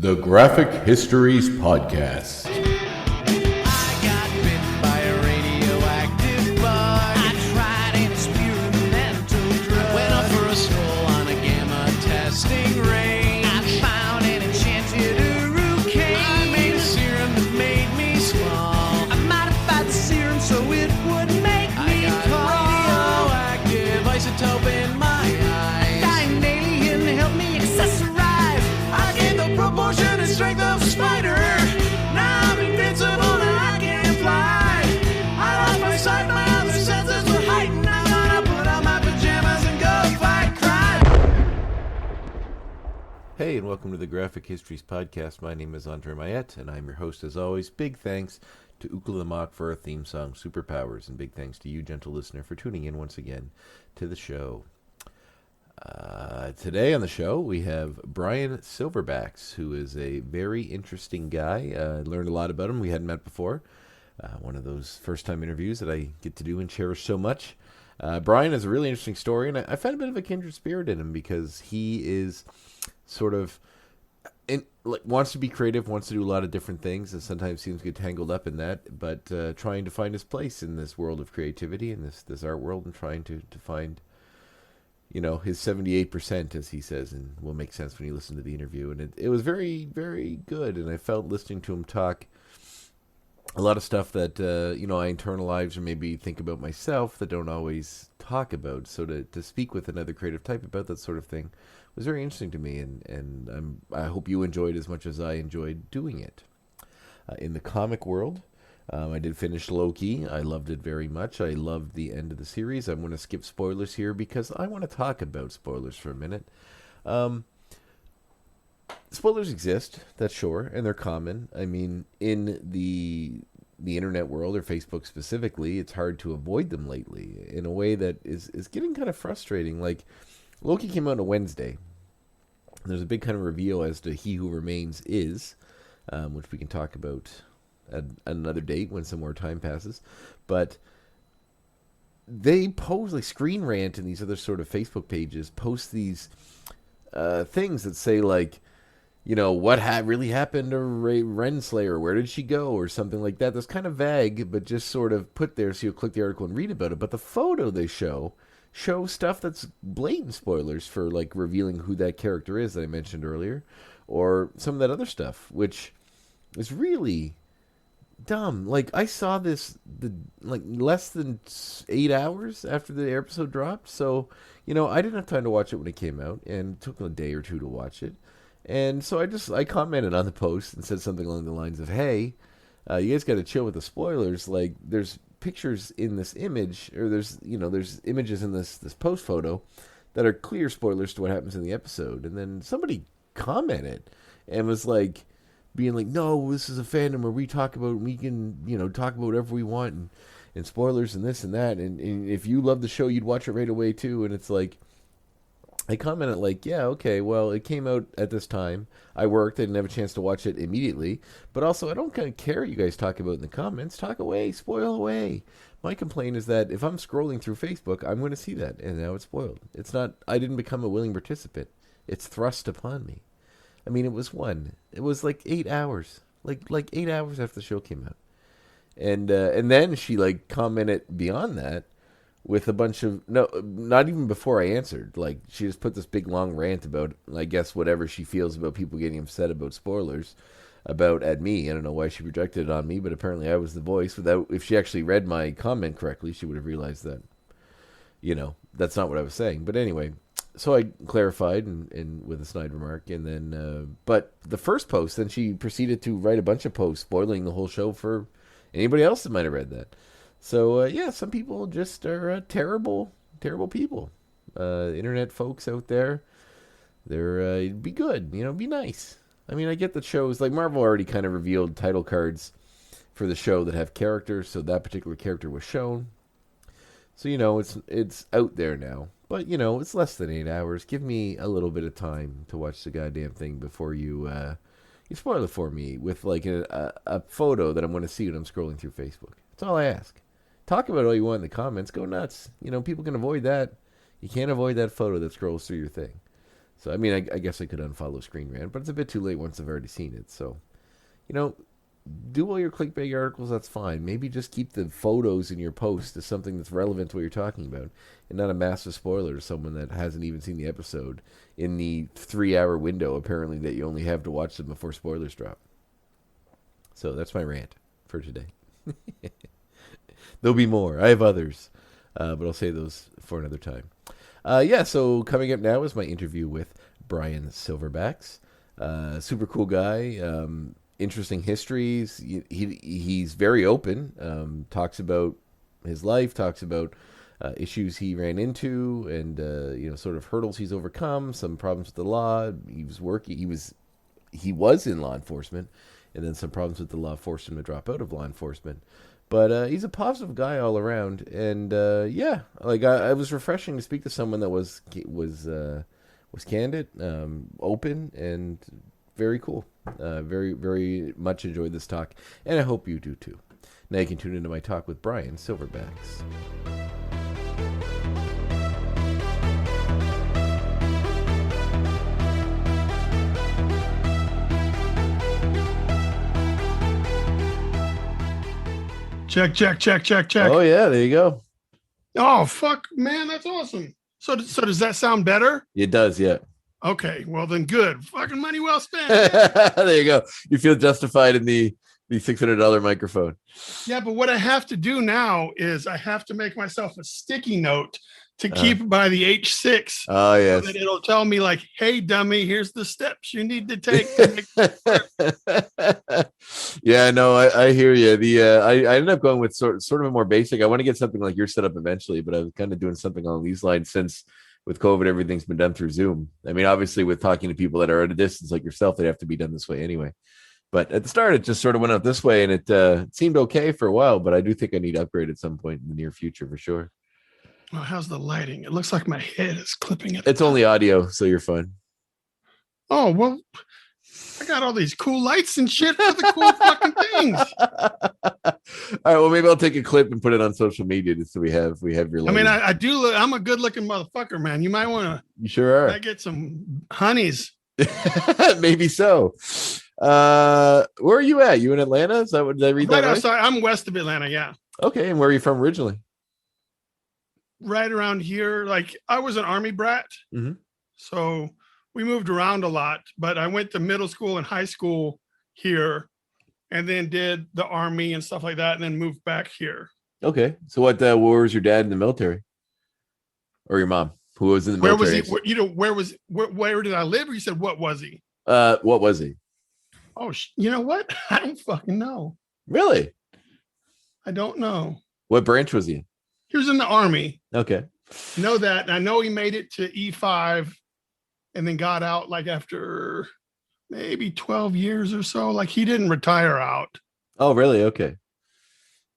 The Graphic Histories Podcast. I got bit by a radioactive bug. I tried an experimental drug. Went up for a stroll on a gamma testing range. I found an enchanted hurricane. I made a serum that made me small. I modified the serum so it would make me tall. Radioactive isotope in my eyes. Dying alien helped me accessorize. I gained the proportion and strength of a spider. Now I'm invincible and I can fly. I lost my sight, my other senses were heightened. I'm gonna put on my pajamas and go fight crime. Hey, and welcome to the Graphic Histories Podcast. My name is André and Bryan, and I'm your host as always. Big thanks to Ukla the Mock for our theme song, Superpowers, and big thanks to you, gentle listener, for tuning in once again to the show. Today on the show, we have Bryan SilverBax, who is a very interesting guy. I learned a lot about him. We hadn't met before. One of those first-time interviews that I get to do and cherish so much. Bryan has a really interesting story, and I found a bit of a kindred spirit in him because he is sort of wants to be creative, wants to do a lot of different things, and sometimes seems to get tangled up in that, but trying to find his place in this world of creativity, in this art world, and trying to find, you know, his 78%, as he says, and will make sense when you listen to the interview. And it was very, very good, and I felt listening to him talk a lot of stuff that, I internalize or maybe think about myself that don't always talk about. So to speak with another creative type about that sort of thing was very interesting to me, and I hope you enjoyed as much as I enjoyed doing it. In the comic world, I did finish Loki. I loved it very much. I loved the end of the series. I'm going to skip spoilers here because I want to talk about spoilers for a minute. Spoilers exist, that's sure, and they're common. I mean, in the internet world, or Facebook specifically, it's hard to avoid them lately in a way that is getting kind of frustrating. Like, Loki came out on a Wednesday. There's a big kind of reveal as to He Who Remains is, which we can talk about at another date when some more time passes. But they post, like Screen Rant and these other sort of Facebook pages, post these things that say, like, you know, what really happened to Renslayer? Where did she go? Or something like that. That's kind of vague, but just sort of put there so you'll click the article and read about it. But the photo they show stuff that's blatant spoilers for, like, revealing who that character is that I mentioned earlier, or some of that other stuff, which is really dumb. Like, I saw this less than 8 hours after the episode dropped, so, you know, I didn't have time to watch it when it came out, and it took a day or two to watch it. And so I commented on the post and said something along the lines of, hey, you guys got to chill with the spoilers. Like, there's pictures in this image, or there's images in this post photo that are clear spoilers to what happens in the episode. And then somebody commented and was like, being like, no, this is a fandom where we can, talk about whatever we want, and spoilers and this and that. And if you love the show, you'd watch it right away too. And it's like, I commented like, yeah, okay, well, it came out at this time. I worked. I didn't have a chance to watch it immediately. But also, I don't kind of care what you guys talk about in the comments. Talk away. Spoil away. My complaint is that if I'm scrolling through Facebook, I'm going to see that, and now it's spoiled. It's not, I didn't become a willing participant. It's thrust upon me. I mean, it was like 8 hours. Like 8 hours after the show came out. And then she, like, commented beyond that with a bunch of, no, not even before I answered. Like, she just put this big long rant about, I guess, whatever she feels about people getting upset about spoilers at me. I don't know why she projected it on me, but apparently I was the voice. If she actually read my comment correctly, she would have realized that, you know, that's not what I was saying. But anyway, so I clarified and with a snide remark, and then, but the first post, then she proceeded to write a bunch of posts spoiling the whole show for anybody else that might have read that. So, some people just are terrible, terrible people. Internet folks out there, they're, be good, be nice. I mean, I get that shows, like Marvel already kind of revealed title cards for the show that have characters, so that particular character was shown. So, it's out there now. But, it's less than 8 hours. Give me a little bit of time to watch the goddamn thing before you spoil it for me with, like, a photo that I'm going to see when I'm scrolling through Facebook. That's all I ask. Talk about all you want in the comments. Go nuts. People can avoid that. You can't avoid that photo that scrolls through your thing. So, I mean, I guess I could unfollow Screen Rant, but it's a bit too late once I've already seen it. So, you know, do all your clickbait articles, that's fine. Maybe just keep the photos in your post as something that's relevant to what you're talking about and not a massive spoiler to someone that hasn't even seen the episode in the 3-hour window, apparently, that you only have to watch them before spoilers drop. So that's my rant for today. There'll be more. I have others, but I'll save those for another time. So coming up now is my interview with Bryan SilverBax. Super cool guy. Interesting histories. He's very open. Talks about his life. Talks about issues he ran into, and sort of hurdles he's overcome. Some problems with the law. He was in law enforcement, and then some problems with the law forced him to drop out of law enforcement. But he's a positive guy all around, and I was refreshing to speak to someone that was candid, open, and very cool. Very, very much enjoyed this talk, and I hope you do too. Now you can tune into my talk with Bryan SilverBax. Check. Oh yeah, there you go. Oh fuck, man, that's awesome. So does that sound better? It does, yeah. Okay, well then, good. Fucking money well spent. There you go. You feel justified in the $600 microphone. Yeah, but what I have to do now is I have to make myself a sticky note to keep by the H6. Oh yes. So that it'll tell me like, hey dummy, here's the steps you need to take. Yeah, no, I hear you. I ended up going with sort of a more basic. I want to get something like your setup eventually, but I was kind of doing something along these lines since with COVID, everything's been done through Zoom. I mean, obviously with talking to people that are at a distance like yourself, they'd have to be done this way anyway. But at the start, it just sort of went out this way, and it seemed okay for a while, but I do think I need to upgrade at some point in the near future for sure. Well, how's the lighting? It looks like my head is clipping it. It's only audio, so you're fine. Oh, well, I got all these cool lights and shit for the cool fucking things. All right, well, maybe I'll take a clip and put it on social media just so we have your lighting. I mean, I do look, I'm a good looking motherfucker, man. You might want to. You sure are. I get some honeys. Maybe so. Where are you at? You in Atlanta? Is that what did I read that right? Outside, I'm west of Atlanta, yeah. Okay, and where are you from originally? Right around here. Like, I was an Army brat. Mm-hmm. So we moved around a lot, but I went to middle school and high school here and then did the Army and stuff like that, and then moved back here. Okay. So where was your dad in the military? Or your mom? Who was in the military? Where was he? Where did I live? Or you said, what was he? What was he? Oh, you know what? I don't fucking know. Really? I don't know. What branch was he in? He was in the Army. Okay. I know that. And I know he made it to E5 and then got out like after maybe 12 years or so. Like, he didn't retire out. Oh, really? Okay.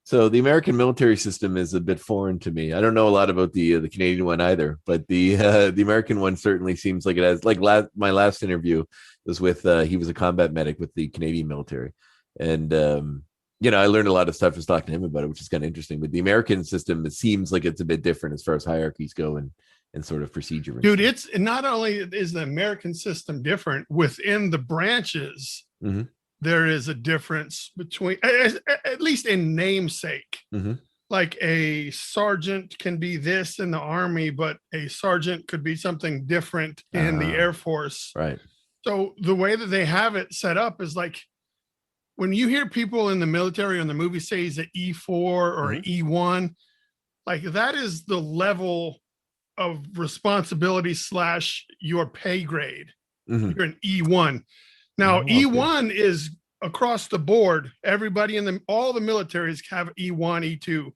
So the American military system is a bit foreign to me. I don't know a lot about the Canadian one either, but the American one certainly seems like it has. Like my last interview was with he was a combat medic with the Canadian military, and I learned a lot of stuff just talking to him about it, which is kind of interesting. But the American system, it seems like it's a bit different as far as hierarchies go and sort of procedure. Dude, it's not only is the American system different within the branches. Mm-hmm. There is a difference between, at least in namesake. Mm-hmm. Like a sergeant can be this in the Army, but a sergeant could be something different in the Air Force. Right. So the way that they have it set up is like, when you hear people in the military or in the movie say he's an E4 or an E1, like that is the level of responsibility / your pay grade. Mm-hmm. You're an E1. Now, E1 is across the board. Everybody all the militaries have E1, E2,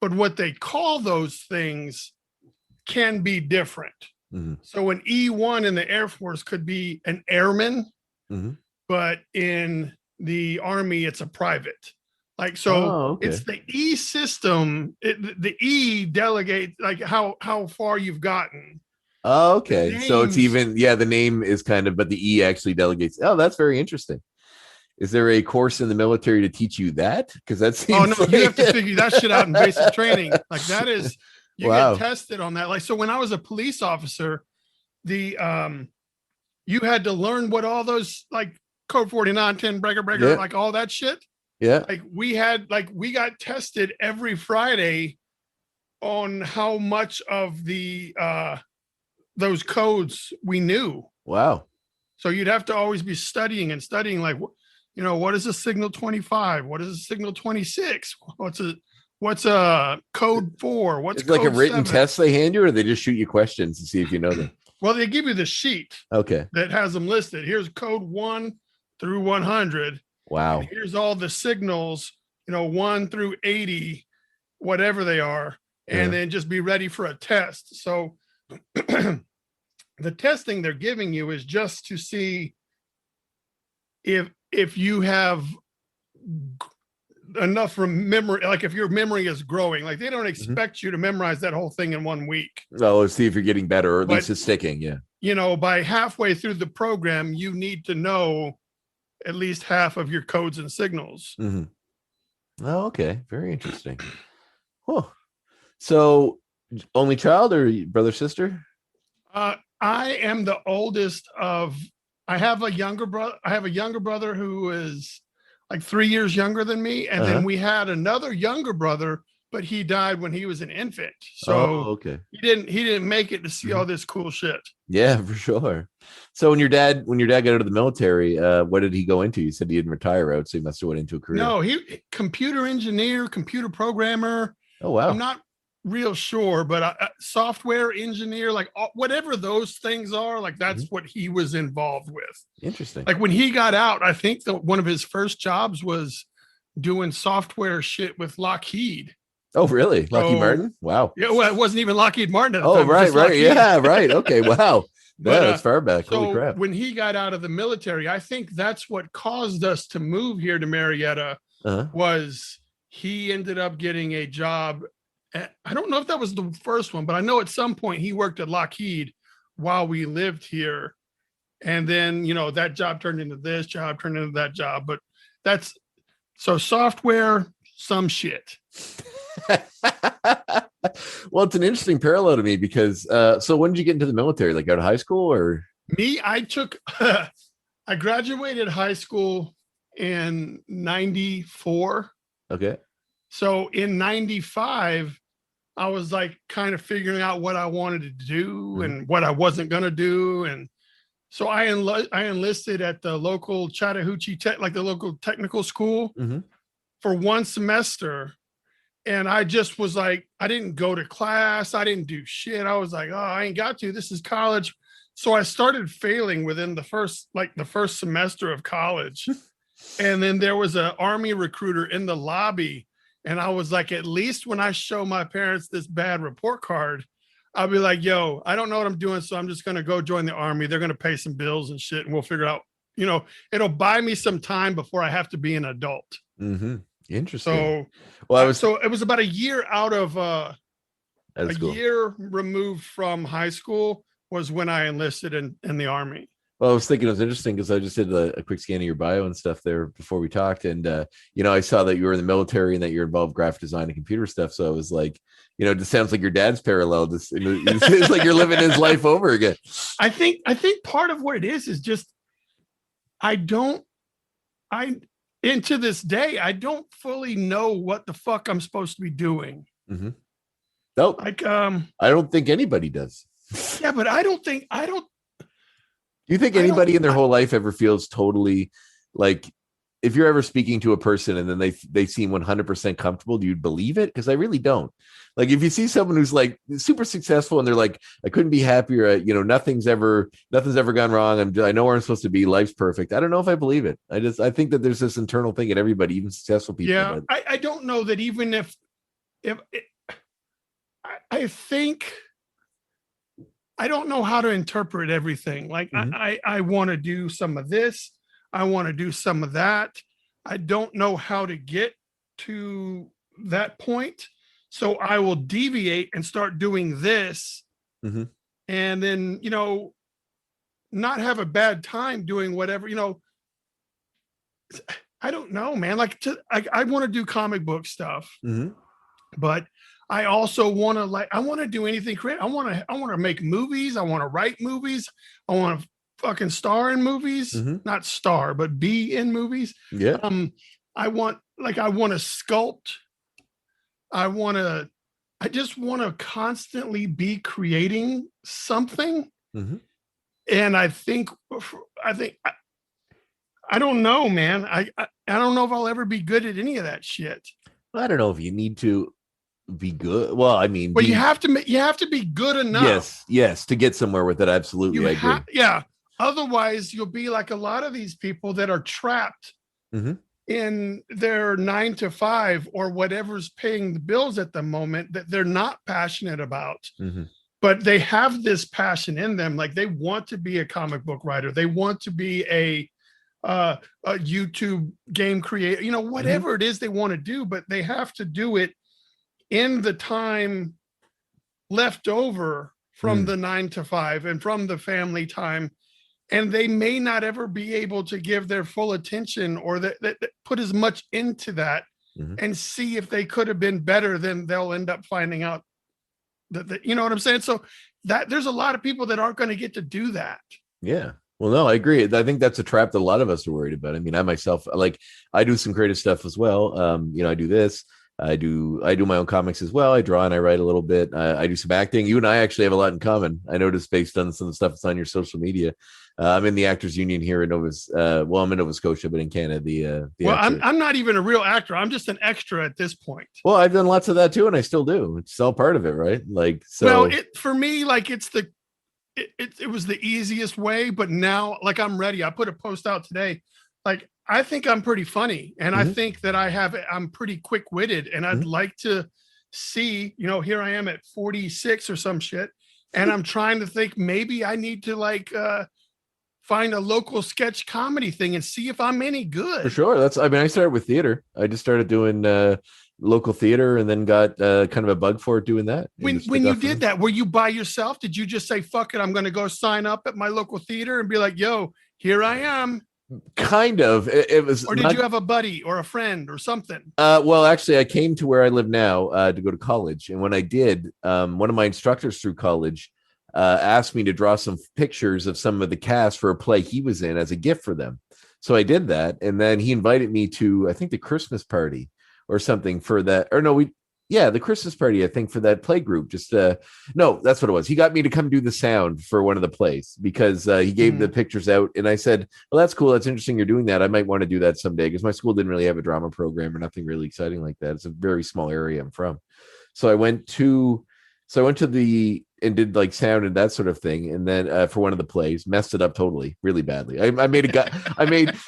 but what they call those things can be different. Mm-hmm. So an E1 in the Air Force could be an airman, but in the Army, it's a private. Like, so it's the E system. The E delegates like how far you've gotten. Oh, okay. So it's even, the name is kind of, but the E actually delegates. Oh, that's very interesting. Is there a course in the military to teach you that? Because that seems you have to figure that shit out in basic training. Like that is, you get tested on that. Like, so when I was a police officer, the you had to learn what all those like code 49, 10 breaker, Yeah. like all that shit. Yeah. Like we got tested every Friday on how much of the those codes we knew. Wow. So you'd have to always be studying like, you know, what is a signal 25? What is a signal 26? What's a code 4? What's It's like a code written 7? test they hand you, or they just shoot you questions to see if you know them? Well, they give you the sheet Okay. that has them listed. Here's code 1 through 100. Wow. And here's all the signals, you know, 1 through 80, whatever they are, and then just be ready for a test. So the testing they're giving you is just to see if you have enough from memory, like if your memory is growing. Like they don't expect you to memorize that whole thing in 1 week. Oh, let's see if you're getting better, or at But- least it's sticking. Yeah. You know, by halfway through the program, you need to know at least half of your codes and signals. Mm-hmm. Oh, okay. Very interesting. Huh. So, only child or brother, sister? I am the oldest of. I have a younger brother. I have a younger brother who is like 3 years younger than me, and then we had another younger brother, but he died when he was an infant. So okay. he didn't make it to see all this cool shit. Yeah, for sure. So when your dad got out of the military, what did he go into? You said he didn't retire out, so he must have went into a career. No, he computer engineer, computer programmer. Oh wow. I'm not real sure, but software engineer, like whatever those things are, like that's what he was involved with. Interesting. Like when he got out, I think that one of his first jobs was doing software shit with Lockheed. Oh, really? Lockheed Martin? Wow. Yeah, well, it wasn't even Lockheed Martin at the Oh, time. It was right, just right. Lockheed. Yeah, right. Okay, wow. But, Yeah, that's far back. So Holy crap. when he got out of the military, I think that's what caused us to move here to Marietta. Was he ended up getting a job I don't know if that was the first one, but I know at some point he worked at Lockheed while we lived here. And then, you know, that job turned into this job, turned into that job. But that's so software, some shit. Well, it's an interesting parallel to me because so when did you get into the military? Like out of high school or? Me, I took I graduated high school in 94. Okay. So in 95, I was like kind of figuring out what I wanted to do and what I wasn't going to do. And so I enlisted at the local Chattahoochee Tech, like the local technical school for 1 semester. And I just was like, I didn't go to class. I didn't do shit. I was like, oh, I ain't got to, this is college. So I started failing within the first semester of college. And then there was an Army recruiter in the lobby. And I was like, at least when I show my parents this bad report card, I'll be like, yo, I don't know what I'm doing. So I'm just going to go join the Army. They're going to pay some bills and shit. And we'll figure out, you know, it'll buy me some time before I have to be an adult. Interesting. So, so it was about a year out of cool. year removed from high school was when I enlisted in the Army. Well, I was thinking it was interesting because I just did a quick scan of your bio and stuff there before we talked. And, you know, I saw that you were in the military and that you're involved in graphic design and computer stuff. So I was like, you know, it just sounds like your dad's parallel. It's like you're living his life over again. I think part of what it is just, and to this day, I don't fully know what the fuck I'm supposed to be doing. No, like, I don't think anybody does. Yeah, but I don't. Do you think anybody in their whole life ever feels totally like, if you're ever speaking to a person and then they seem 100% comfortable, do you believe it? Because I really don't. Like if you see someone who's like super successful and they're like, I couldn't be happier. You know, nothing's ever gone wrong. I know where I'm supposed to be. Life's perfect. I don't know if I believe it. I think that there's this internal thing in everybody, even successful people. Yeah, I don't know that even if I think. I don't know how to interpret everything. Like I want to do some of this. I want to do some of that. I don't know how to get to that point. So I will deviate and start doing this. And then, you know, not have a bad time doing whatever, you know, I don't know, man. Like I want to do comic book stuff, but I also want to I want to do anything creative. I want to make movies. I want to write movies. I want to fucking star in movies, not star, but be in movies. Yeah. I want to sculpt. I just want to constantly be creating something. And I don't know, man. I don't know if I'll ever be good at any of that shit. I don't know if you need to be good. Well, I mean, but you have to be good enough. Yes, to get somewhere with it. Absolutely, I agree. Yeah. Otherwise, you'll be like a lot of these people that are trapped in their 9 to 5 or whatever's paying the bills at the moment that they're not passionate about. But they have this passion in them. Like they want to be a comic book writer. They want to be a YouTube game creator, whatever it is they want to do, but they have to do it in the time left over from the 9 to 5 and from the family time. And they may not ever be able to give their full attention or that put as much into that and see if they could have been better. Than they'll end up finding out that you know what I'm saying? So that there's a lot of people that aren't going to get to do that. Yeah. Well, no, I agree. I think that's a trap that a lot of us are worried about. I mean, I myself, I do some creative stuff as well. I do this. I do my own comics as well. I draw and I write a little bit. I do some acting. You and I actually have a lot in common. I noticed based on some of the stuff that's on your social media. I'm in the Actors Union here in I'm in Nova Scotia, but in Canada, I'm not even a real actor. I'm just an extra at this point. Well, I've done lots of that too, and I still do. It's all part of it, right? For me, it was the easiest way, but now I'm ready. I put a post out today. I think I'm pretty funny, and I think that I'm pretty quick-witted, and I'd like to see, here I am at 46 or some shit, and I'm trying to think maybe I need to find a local sketch comedy thing and see if I'm any good. For sure. I started with theater. I just started doing local theater and then got kind of a bug for doing that. When you did that, were you by yourself? Did you just say, fuck it, I'm going to go sign up at my local theater and be like, yo, here I am? Kind of. It was. Or did you have a buddy or a friend or something? Well, actually, I came to where I live now to go to college. And when I did, one of my instructors through college asked me to draw some pictures of some of the cast for a play he was in as a gift for them. So I did that. And then he invited me to, I think, the Christmas party or something for that. Or no, the Christmas party, I think, for that play group. No, that's what it was. He got me to come do the sound for one of the plays because he gave the pictures out. And I said, well, that's cool. That's interesting. You're doing that. I might want to do that someday because my school didn't really have a drama program or nothing really exciting like that. It's a very small area I'm from. So I went to and did sound and that sort of thing. And then for one of the plays, messed it up totally, really badly.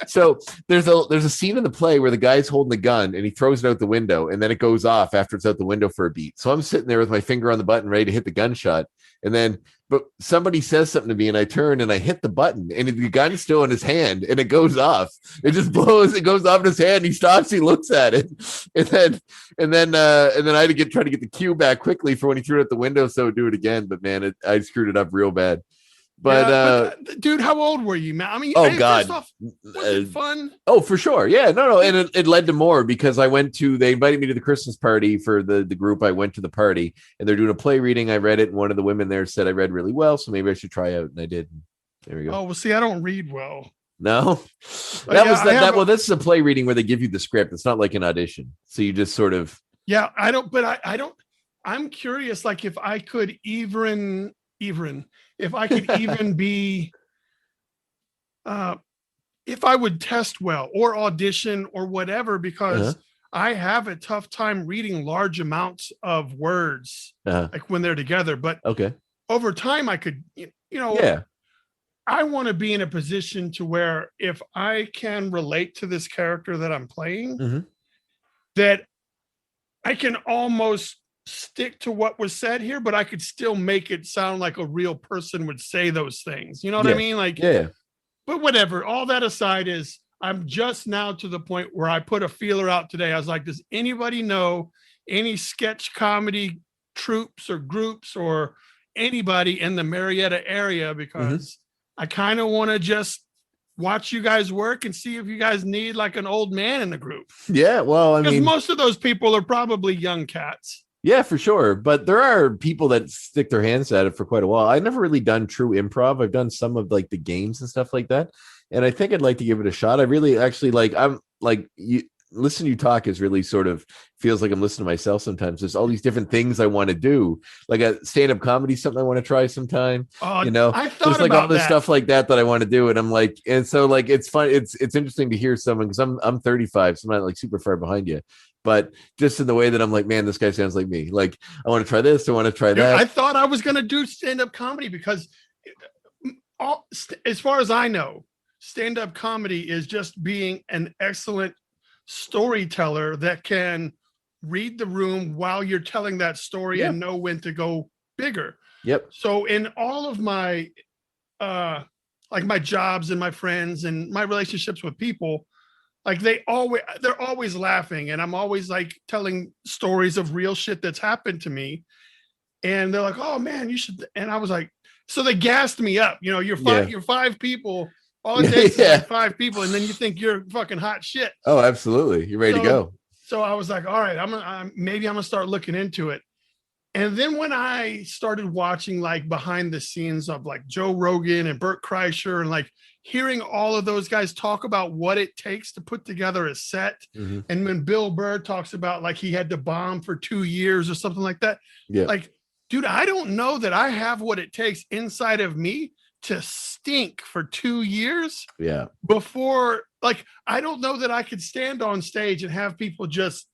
So there's a scene in the play where the guy's holding the gun and he throws it out the window and then it goes off after it's out the window for a beat. So I'm sitting there with my finger on the button, ready to hit the gunshot. But somebody says something to me and I turn and I hit the button and the gun's still in his hand and it goes off. It just blows. It goes off in his hand. He stops. He looks at it, and then I had to try to get the cue back quickly for when he threw it out the window. So do it again. But man, I screwed it up real bad. But dude, how old were you, man? I mean, God, first off, was it fun? Oh, for sure, yeah, no, and it led to more because they invited me to the Christmas party for the group. I went to the party and they're doing a play reading. I read it, and one of the women there said I read really well, so maybe I should try out, and I did. There we go. Oh well, see, I don't read well. No, this is a play reading where they give you the script. It's not like an audition, so you just sort of. Yeah, I don't. But I don't. I'm curious, if I could even if I could even be, if I would test well or audition or whatever, because I have a tough time reading large amounts of words, when they're together. But over time I could, I want to be in a position to where if I can relate to this character that I'm playing, that I can almost stick to what was said here, but I could still make it sound like a real person would say those things. You know what I mean? But whatever. All that aside I'm just now to the point where I put a feeler out today. I was like, does anybody know any sketch comedy troupes or groups or anybody in the Marietta area? Because I kind of want to just watch you guys work and see if you guys need an old man in the group. Yeah. Well, because most of those people are probably young cats. Yeah, for sure. But there are people that stick their hands at it for quite a while. I've never really done true improv. I've done some of like the games and stuff like that. And I think I'd like to give it a shot. I really actually like, I'm like, you listen to you talk is really sort of feels like I'm listening to myself sometimes. There's all these different things I want to do. Like a stand-up comedy, something I want to try sometime. Oh, You know, I there's thought like all about this that. stuff like that I want to do. And I'm like, and so like it's fun. It's interesting to hear someone because I'm 35, so I'm not like super far behind you. But just in the way that I'm like, man, this guy sounds like me. Like, I want to try this, I want to try Dude, that. I thought I was going to do stand-up comedy because as far as I know, stand-up comedy is just being an excellent storyteller that can read the room while you're telling that story Yeah. and know when to go bigger. Yep. So in all of my like my jobs and my friends and my relationships with people, like they're always laughing, and I'm always like telling stories of real shit that's happened to me, and they're like, oh man, you should. And I was like, so they gassed me up. You know, you're five people. All it takes is like five people, and then you think you're fucking hot shit. Oh, absolutely. You're ready to go. So I was like, all right, maybe I'm gonna start looking into it. And then when I started watching like behind the scenes of like Joe Rogan and Bert Kreischer and like hearing all of those guys talk about what it takes to put together a set. Mhm. And when Bill Burr talks about like he had to bomb for 2 years or something like that. Yeah. Like, dude, I don't know that I have what it takes inside of me to stink for 2 years Yeah. before, like, I don't know that I could stand on stage and have people just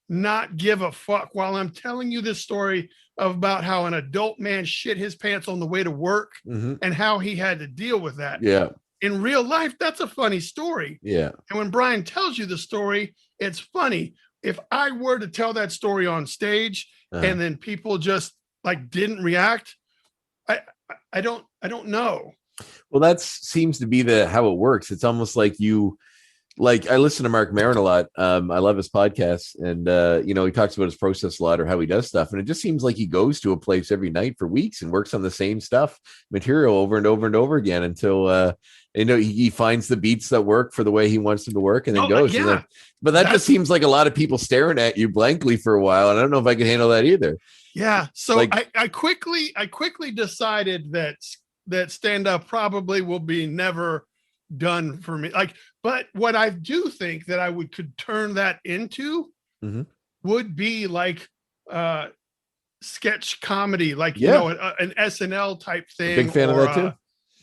not give a fuck while I'm telling you this story about how an adult man shit his pants on the way to work Mhm. and how he had to deal with that. Yeah. In real life, that's a funny story. Yeah. And when Brian tells you the story, it's funny. If I were to tell that story on stage and then people just like didn't react, I don't know. Well, that seems to be how it works. It's almost like I listen to Mark Maron a lot. I love his podcast, and he talks about his process a lot or how he does stuff. And it just seems like he goes to a place every night for weeks and works on the same material over and over and over again until he finds the beats that work for the way he wants them to work, and then goes. Yeah. But that just seems like a lot of people staring at you blankly for a while, and I don't know if I can handle that either. Yeah. So I quickly decided that stand up probably will be never done for me. Like, but what I do think that I could turn that into would be like sketch comedy, like an SNL type thing. Big fan of that too.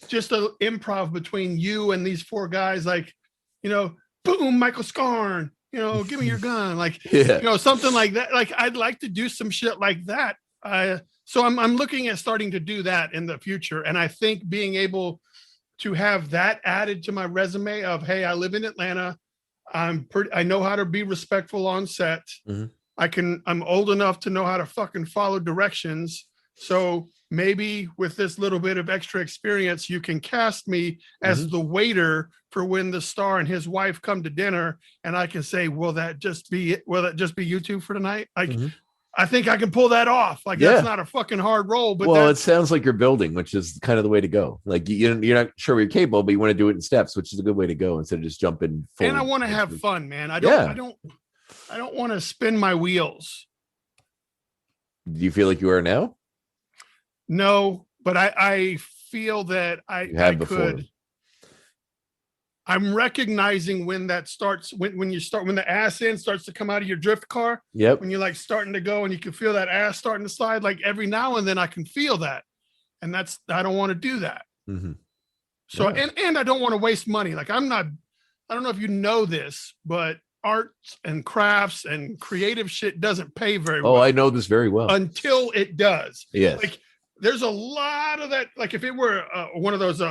Just an improv between you and these four guys, like, boom, Michael Scarn, give me your gun, like, something like that. Like, I'd like to do some shit like that. So I'm looking at starting to do that in the future, and I think being able to have that added to my resume of, hey, I live in Atlanta. I know how to be respectful on set. I'm old enough to know how to fucking follow directions. So maybe with this little bit of extra experience, you can cast me as the waiter for when the star and his wife come to dinner. And I can say, will that just be you two for tonight? Like, I think I can pull that off. Like, that's not a fucking hard role. But it sounds like you're building, which is kind of the way to go. Like, you're not sure you're capable, but you want to do it in steps, which is a good way to go instead of just jumping forward. And I want to have fun, man. I don't want to spin my wheels. Do you feel like you are now? No, but I feel that I could. I'm recognizing when that starts, when the ass end starts to come out of your drift car. Yep. When you're like starting to go and you can feel that ass starting to slide, like every now and then I can feel that. And I don't want to do that. So, and I don't want to waste money. Like, I don't know if you know this, but arts and crafts and creative shit doesn't pay very well. Oh, I know this very well. Until it does. Yes. Like, there's a lot of that. Like, if it were one of those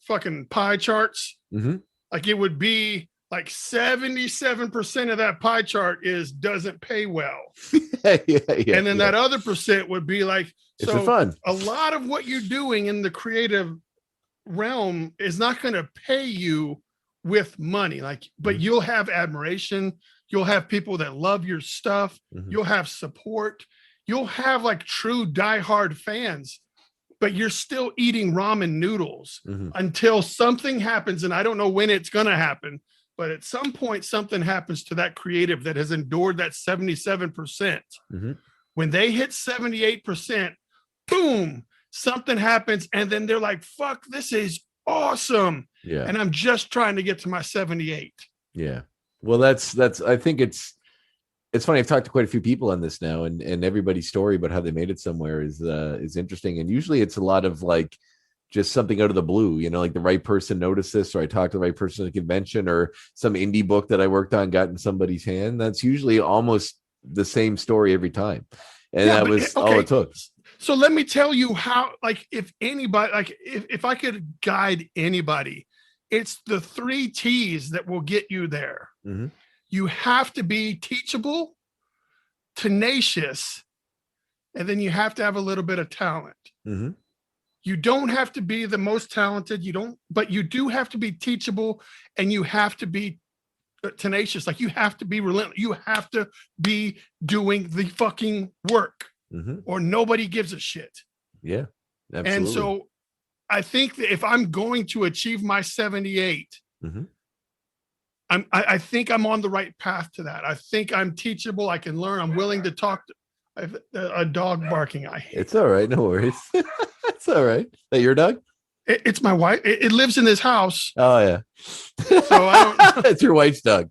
fucking pie charts, like, it would be like 77% of that pie chart doesn't pay well. And then that other percent would be like, it's for fun. A lot of what you're doing in the creative realm is not going to pay you with money. Like, but you'll have admiration. You'll have people that love your stuff. You'll have support. You'll have like true diehard fans. But you're still eating ramen noodles until something happens. And I don't know when it's going to happen, but at some point, something happens to that creative that has endured that 77%, When they hit 78%, boom, something happens. And then they're like, fuck, this is awesome. Yeah. And I'm just trying to get to my 78. Yeah. Well, that's, I think it's funny. I've talked to quite a few people on this now, and everybody's story about how they made it somewhere is interesting. And usually it's a lot of like just something out of the blue, you know, like the right person noticed this, or I talked to the right person at the convention, or some indie book that I worked on got in somebody's hand. That's usually almost the same story every time. And that was all it took. So let me tell you how, like, if anybody, like, if I could guide anybody, it's the 3 T's that will get you there. Mm-hmm. You have to be teachable, tenacious, and then you have to have a little bit of talent. Mm-hmm. You don't have to be the most talented. But you do have to be teachable, and you have to be tenacious. Like, you have to be relentless. You have to be doing the fucking work, or nobody gives a shit. Yeah, absolutely. And so I think that if I'm going to achieve my 78, I think I'm on the right path to that. I think I'm teachable. I can learn. I'm willing to talk to a dog barking. I hate it's all right. No worries. It's all right. Is that your dog? It's my wife. It lives in this house. Oh yeah. So I don't. It's your wife's dog.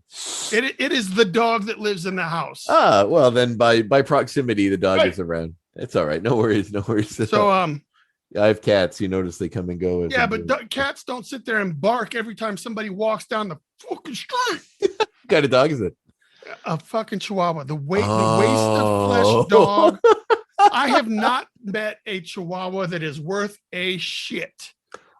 It is the dog that lives in the house. Ah, well then by proximity the dog is around. It's all right. No worries. No worries. So I have cats. You notice they come and go. Yeah, but cats don't sit there and bark every time somebody walks down the fucking street. What kind of dog is it? A fucking Chihuahua. The waste of flesh dog. I have not met a Chihuahua that is worth a shit.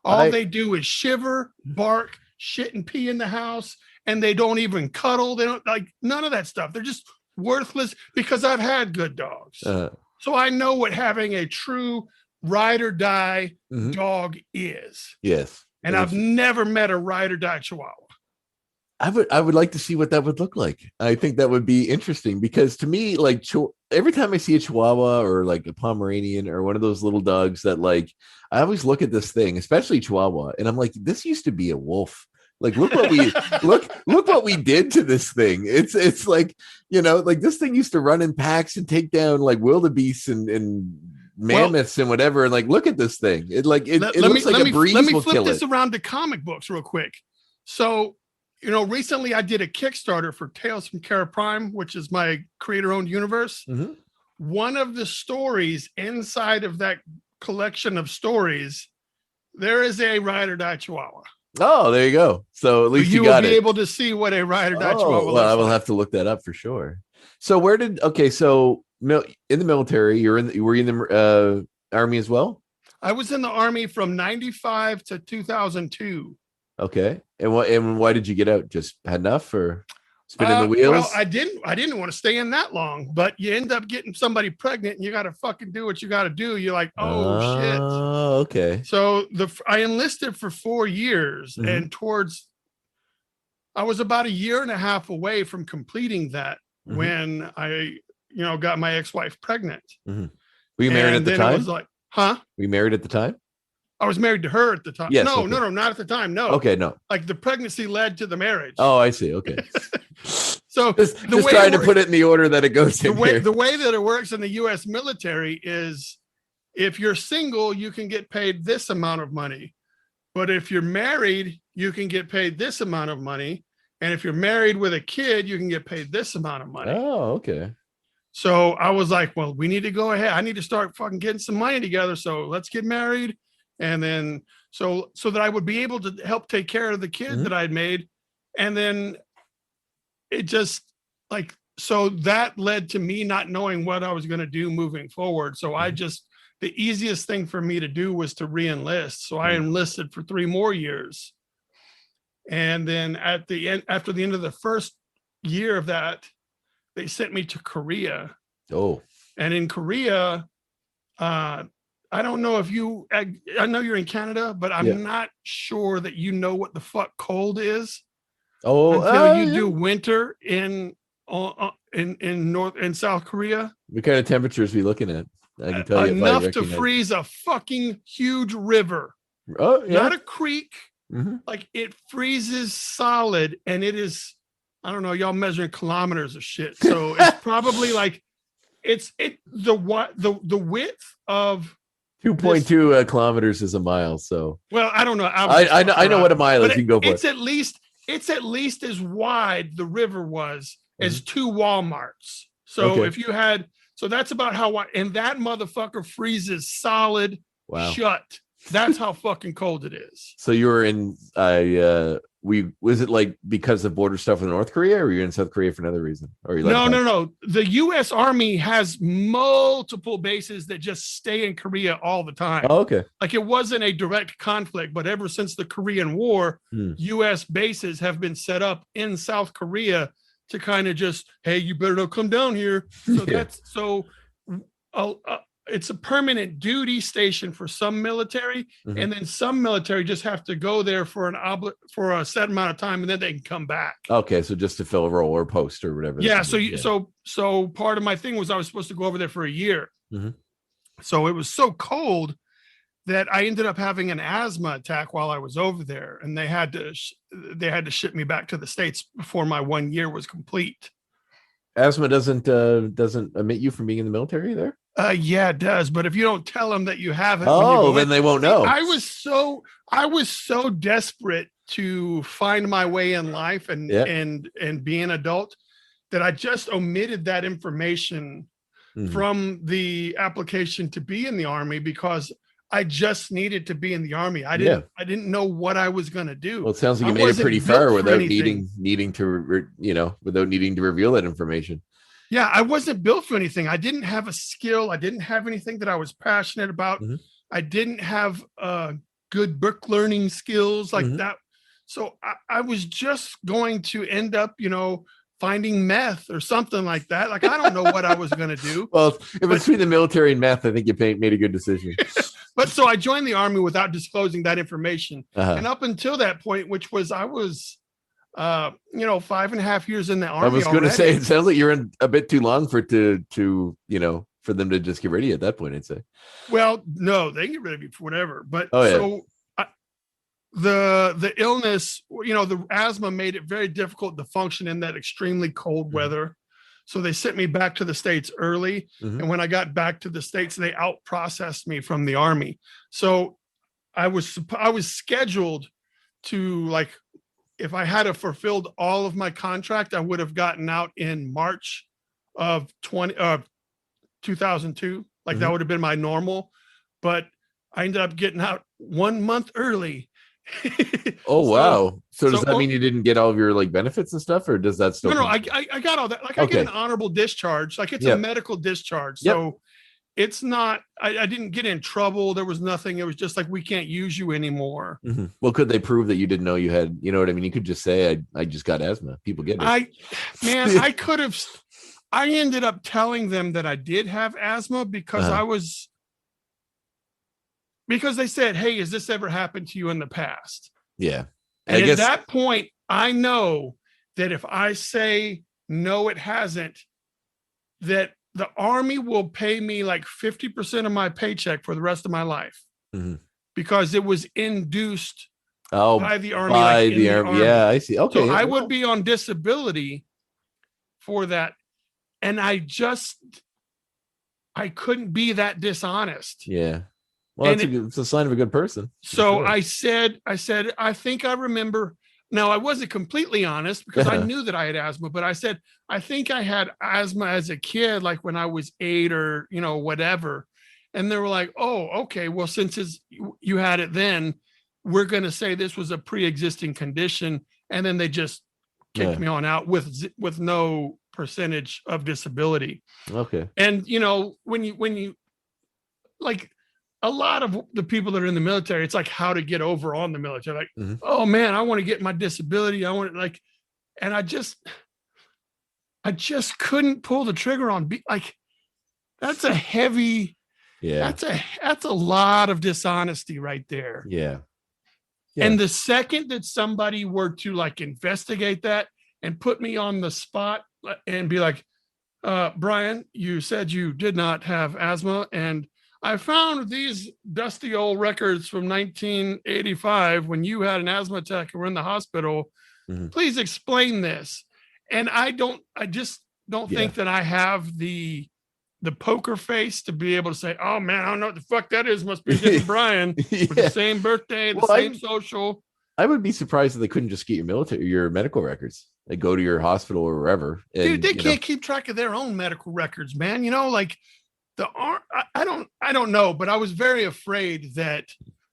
All they do is shiver, bark, shit and pee in the house, and they don't even cuddle. They don't like none of that stuff. They're just worthless, because I've had good dogs. So I know what having a true ride or die dog is. Yes. And I've never met a ride or die Chihuahua. I would like to see what that would look like. I think that would be interesting, because to me, like every time I see a Chihuahua or like a Pomeranian or one of those little dogs that, like, I always look at this thing, especially Chihuahua, and I'm like, this used to be a wolf. Like, look what we look what we did to this thing. It's like, you know, like this thing used to run in packs and take down like wildebeests and mammoths and whatever. And like, look at this thing. It looks like a breeze. Let me flip this around to comic books real quick. So, you know, recently I did a Kickstarter for Tales from Kara Prime, which is my creator-owned universe. One of the stories inside of that collection of stories, there is a ride or die Chihuahua. Oh, there you go. So at least you got it. You will be able to see what a ride or die Chihuahua looks well, I will have to look that up for sure. So so in the military, were you in the Army as well? I was in the Army from 95 to 2002. Okay. And why did you get out? Just had enough, or spinning the wheels? Well, I didn't want to stay in that long, but you end up getting somebody pregnant and you got to fucking do what you got to do. You're like, oh shit. Oh, okay. So I enlisted for 4 years, and I was about 1.5 years away from completing that when I, got my ex-wife pregnant. Were you married at the time? I was like, huh? Were you married at the time? I was married to her at the time. Yes, no, not at the time. No. Okay, no. Like the pregnancy led to the marriage. Oh, I see. Okay. So just trying to put it in the order that it goes in. The way that it works in the U.S. military is, if you're single, you can get paid this amount of money. But if you're married, you can get paid this amount of money. And if you're married with a kid, you can get paid this amount of money. Oh, okay. So I was like, well, we need to go ahead. I need to start fucking getting some money together. So let's get married. And then so that I would be able to help take care of the kid that I'd made. And then it just so that led to me not knowing what I was going to do moving forward. So the easiest thing for me to do was to re-enlist. So I enlisted for 3 more years. And then after the end of the first year of that, they sent me to Korea. Oh. And in Korea, I don't know if I know you're in Canada, but I'm not sure that you know what the fuck cold is. Oh, until you do winter in North and South Korea. What kind of temperatures are we looking at? I can tell you enough to freeze a fucking huge river. Oh, yeah. Not a creek. Like, it freezes solid, and it is, I don't know, y'all measuring kilometers of shit. So it's probably like the width of 2.2 kilometers is a mile. So well, I don't know. I know what a mile is. You can go for it's it. It's at least as wide the river was as 2 Walmarts. So Okay. if you had, so that's about how wide, and that motherfucker freezes solid shut. That's how fucking cold it is. So you were in, was it like because of border stuff with North Korea, or were you in South Korea for another reason? Or you No. The U.S. Army has multiple bases that just stay in Korea all the time. Oh, okay. Like it wasn't a direct conflict, but ever since the Korean War, U.S. bases have been set up in South Korea to kind of just, hey, you better not come down here. So it's a permanent duty station for some military, and then some military just have to go there for a set amount of time, and then they can come back. Okay, so just to fill a role or post or whatever. Yeah. So part of my thing was I was supposed to go over there for a year. So it was so cold that I ended up having an asthma attack while I was over there, and they had to ship me back to the States before my 1 year was complete. Asthma doesn't omit you from being in the military there? Yeah, it does. But if you don't tell them that you have it, then they won't know. I was so desperate to find my way in life and be an adult that I just omitted that information from the application to be in the Army, because I just needed to be in the Army. I didn't know what I was going to do. Well, it sounds like you made it pretty far without needing to reveal that information. Yeah, I wasn't built for anything. I didn't have a skill. I didn't have anything that I was passionate about. I didn't have good book learning skills like that. So I was just going to end up, finding meth or something like that. Like, I don't know what I was going to do. Well, if it's between the military and meth, I think you made a good decision. But so I joined the Army without disclosing that information. And up until that point, which was, I was 5.5 years in the Army. I was going to say, it sounds like you're in a bit too long for them to just get rid of you at that point, I'd say. Well, no, they can get rid of you for whatever. But the illness, the asthma made it very difficult to function in that extremely cold weather. So they sent me back to the States early. And when I got back to the States, they out-processed me from the Army. So I was scheduled to, like, if I had fulfilled all of my contract, I would have gotten out in March of 2002. Like that would have been my normal, but I ended up getting out 1 month early. Wow. So does that mean you didn't get all of your benefits and stuff, or does that still? No, I got all that. Like I get an honorable discharge. Like it's a medical discharge. So it's not, I didn't get in trouble. There was nothing. It was just like, we can't use you anymore. Well, could they prove that you didn't know you had, you know what I mean? You could just say, I just got asthma. People get it. I could have, I ended up telling them that I did have asthma because because they said, hey, has this ever happened to you in the past? Yeah. And at that point, I know that if I say, no, it hasn't, that the Army will pay me like 50% of my paycheck for the rest of my life because it was induced by the Army. By the Army. Yeah, I see. Okay. So I would be on disability for that. And I couldn't be that dishonest. Yeah. Well, it's a sign of a good person. So sure. I said, I think I remember. Now, I wasn't completely honest because I knew that I had asthma, but I said, I think I had asthma as a kid, like when I was 8 or, whatever. And they were like, oh, okay. Well, since you had it then, we're going to say this was a pre-existing condition. And then they just kicked me on out with no percentage of disability. Okay. And, when you like, a lot of the people that are in the military, it's like how to get over on the military. Like, oh man, I want to get my disability. I want it and I just couldn't pull the trigger on that's a heavy, that's a lot of dishonesty right there. Yeah. And the second that somebody were to investigate that and put me on the spot and be like, Brian, you said you did not have asthma, and I found these dusty old records from 1985 when you had an asthma attack and were in the hospital. Please explain this. And I just don't think that I have the the poker face to be able to say, oh man, I don't know what the fuck that is. Must be a different Brian with the same birthday, the same social. I would be surprised if they couldn't just get your medical records. They go to your hospital or wherever. And, dude, they can't keep track of their own medical records, man. Like I don't know, but I was very afraid that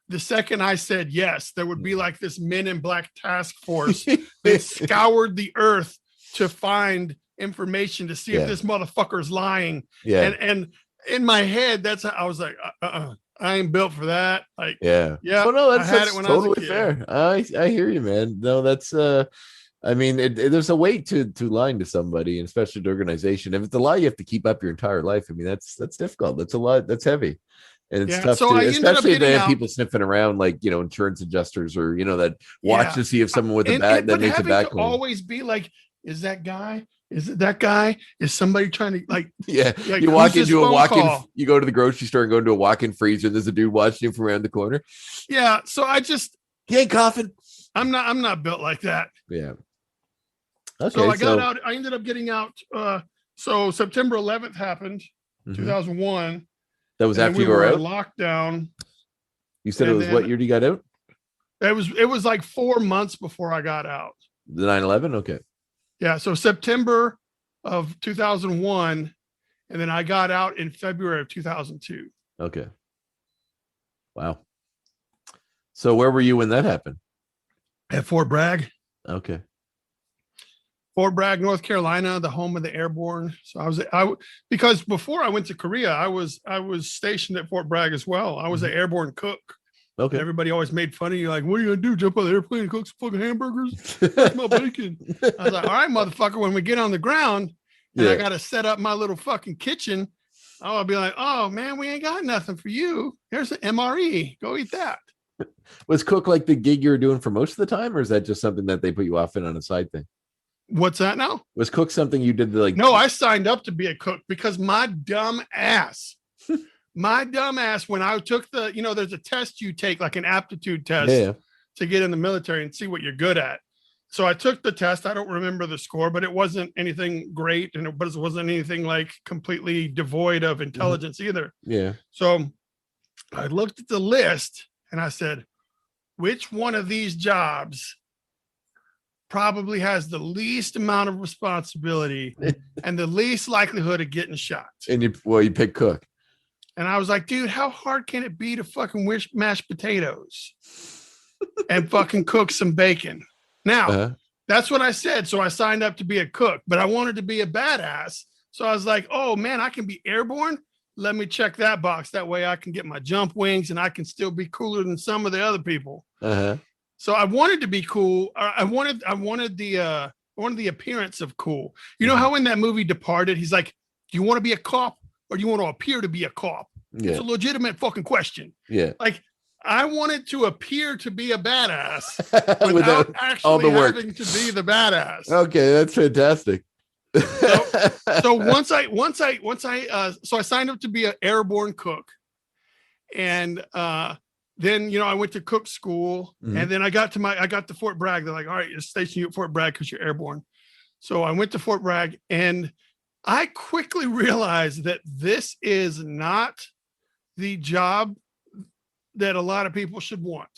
the second I said yes, there would be like this Men in Black task force that scoured the earth to find information to see if this motherfucker's lying. Yeah. And in my head, that's how I was like, I ain't built for that. Like, yeah. Oh no, that's totally fair. I hear you, man. No, that's I mean, there's a weight to lying to somebody, and especially the organization. If it's a lie you have to keep up your entire life, I mean, that's difficult. That's a lot. That's heavy. And it's tough, especially if they have people sniffing around, like, insurance adjusters or, that watch to see if someone with a bat that makes a bat claim. Always be like, is that guy? Is it that guy? Is somebody trying to like? Yeah, like, you walk into a walk-in. You go to the grocery store and go into a walk-in freezer. There's a dude watching you from around the corner. Yeah, so he ain't coughing. I'm not built like that. Yeah. Okay, so I got out. I ended up getting out. So September 11th happened, 2001. That was after you were out? Lockdown. You said it was what year you got out? It was like 4 months before I got out. The 9/11? Okay. Yeah, so September of 2001, and then I got out in February of 2002. Okay. Wow. So where were you when that happened? At Fort Bragg. Okay. Fort Bragg, North Carolina, the home of the airborne. So because before I went to Korea, I was stationed at Fort Bragg as well. I was an airborne cook. Okay. And everybody always made fun of you, like, what are you gonna do? Jump on the airplane and cook some fucking hamburgers? That's my bacon. I was like, all right, motherfucker. When we get on the ground, and I gotta set up my little fucking kitchen, I'll be like, oh man, we ain't got nothing for you. Here's an MRE. Go eat that. Was cook like the gig you were doing for most of the time, or is that just something that they put you off in on a side thing? What's that now? Was cook something you did No, I signed up to be a cook because my dumb ass, when I took there's a test you take, like an aptitude test to get in the military and see what you're good at. So I took the test. I don't remember the score, but it wasn't anything great. But it wasn't anything like completely devoid of intelligence either. Yeah. So I looked at the list and I said, which one of these jobs probably has the least amount of responsibility and the least likelihood of getting shot? And you pick cook. And I was like, dude, how hard can it be to fucking mash potatoes and fucking cook some bacon? Now, that's what I said. So I signed up to be a cook, but I wanted to be a badass. So I was like, oh man, I can be airborne. Let me check that box. That way I can get my jump wings and I can still be cooler than some of the other people. So I wanted to be cool. I wanted the appearance of cool. You know how in that movie Departed, he's like, do you want to be a cop or do you want to appear to be a cop? Yeah. It's a legitimate fucking question. Yeah. Like, I wanted to appear to be a badass without actually all the work. having to be the badass. Okay, that's fantastic. So once I signed up to be an airborne cook, and then I went to cook school, and then I got to Fort Bragg. They're like, all right, you're stationed at Fort Bragg because you're airborne. So I went to Fort Bragg, and I quickly realized that this is not the job that a lot of people should want,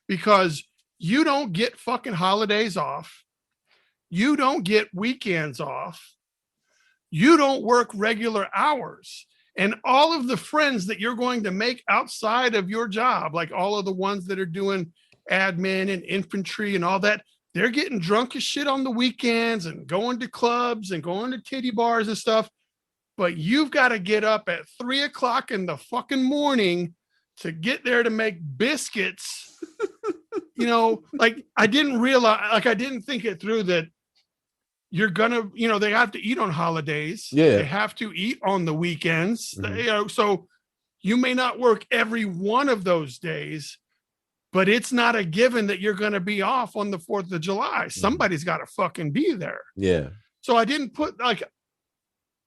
because you don't get fucking holidays off. You don't get weekends off. You don't work regular hours. And all of the friends that you're going to make outside of your job, like all of the ones that are doing admin and infantry and all that, they're getting drunk as shit on the weekends and going to clubs and going to titty bars and stuff. But you've got to get up at 3:00 in the fucking morning to get there to make biscuits. Like I didn't realize, like I didn't think it through that you're gonna, they have to eat on holidays. Yeah. They have to eat on the weekends. So you may not work every one of those days, but it's not a given that you're going to be off on the 4th of July. Somebody's got to fucking be there. Yeah. So I didn't put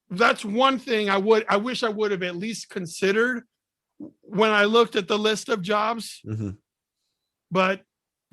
that's one thing I wish I would have at least considered when I looked at the list of jobs. But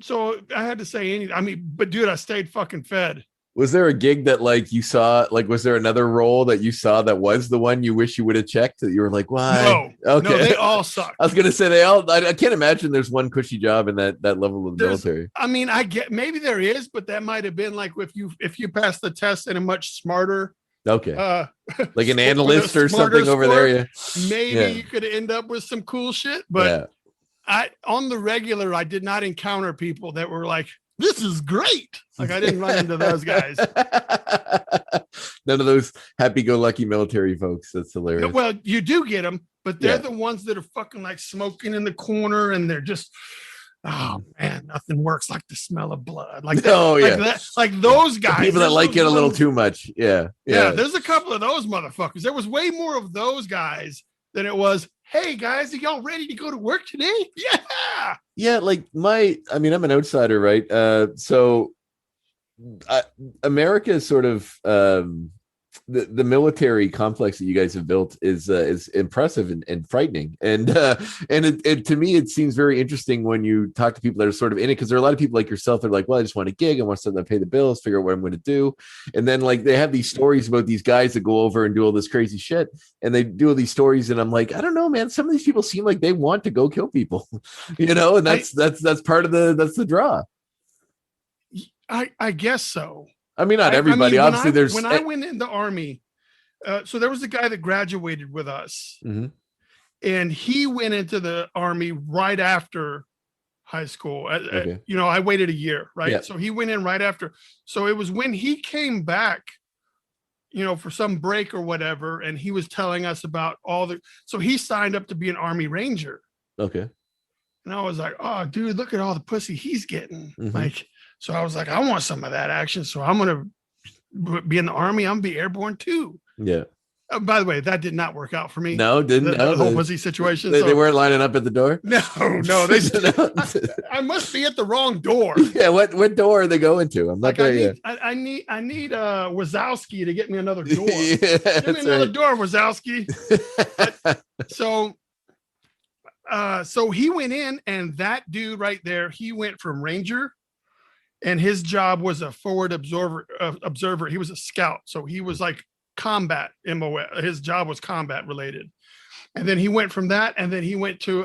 so I had to say but dude, I stayed fucking fed. Was there a gig that like you saw? Like, was there another role that you saw that was the one you wish you would have checked? That you were like, why? No, they all suck. I was gonna say they all. I can't imagine there's one cushy job in that level of the military. I mean, I get maybe there is, but that might have been like if you pass the test in a much smarter. Okay, like an analyst or something over there. Yeah, maybe you could end up with some cool shit. But on the regular, I did not encounter people that were like, this is great. Like I didn't run into those guys. None of those happy-go-lucky military folks. That's hilarious. Well, you do get them, but they're the ones that are fucking like smoking in the corner, and they're just, oh man, nothing works like the smell of blood. Like like those guys. The people that like it a little too much. Yeah. There's a couple of those motherfuckers. There was way more of those guys than it was, hey guys, are y'all ready to go to work today? Yeah. Like I'm an outsider, right? So America is sort of the military complex that you guys have built is impressive and frightening. And to me, it seems very interesting when you talk to people that are sort of in it, because there are a lot of people like yourself that are like, well, I just want a gig. I want something to pay the bills, figure out what I'm going to do. And then like they have these stories about these guys that go over and do all this crazy shit. And they do all these stories. And I'm like, I don't know, man. Some of these people seem like they want to go kill people, and that's part of that's the draw. I guess so. I mean, not everybody. Obviously, when I went in the Army, so there was a guy that graduated with us, and he went into the Army right after high school. I waited a year, right? Yeah. So he went in right after. So it was when he came back, for some break or whatever, and he was telling us about so he signed up to be an Army Ranger. Okay. And I was like, oh, dude, look at all the pussy he's getting. So I was like, I want some of that action. So I'm going to be in the Army. I'm going to be airborne too. Yeah. By the way, that did not work out for me. No, didn't. The whole pussy situation. They weren't lining up at the door? No. I must be at the wrong door. Yeah. What door are they going to? I'm not there yet. I need Wazowski to get me another door. Give me another door, Wazowski. So he went in, and that dude right there, he went from Ranger, and his job was a forward observer. He was a scout. So he was like combat MOS. His job was combat related. And then he went from that. And then he went to,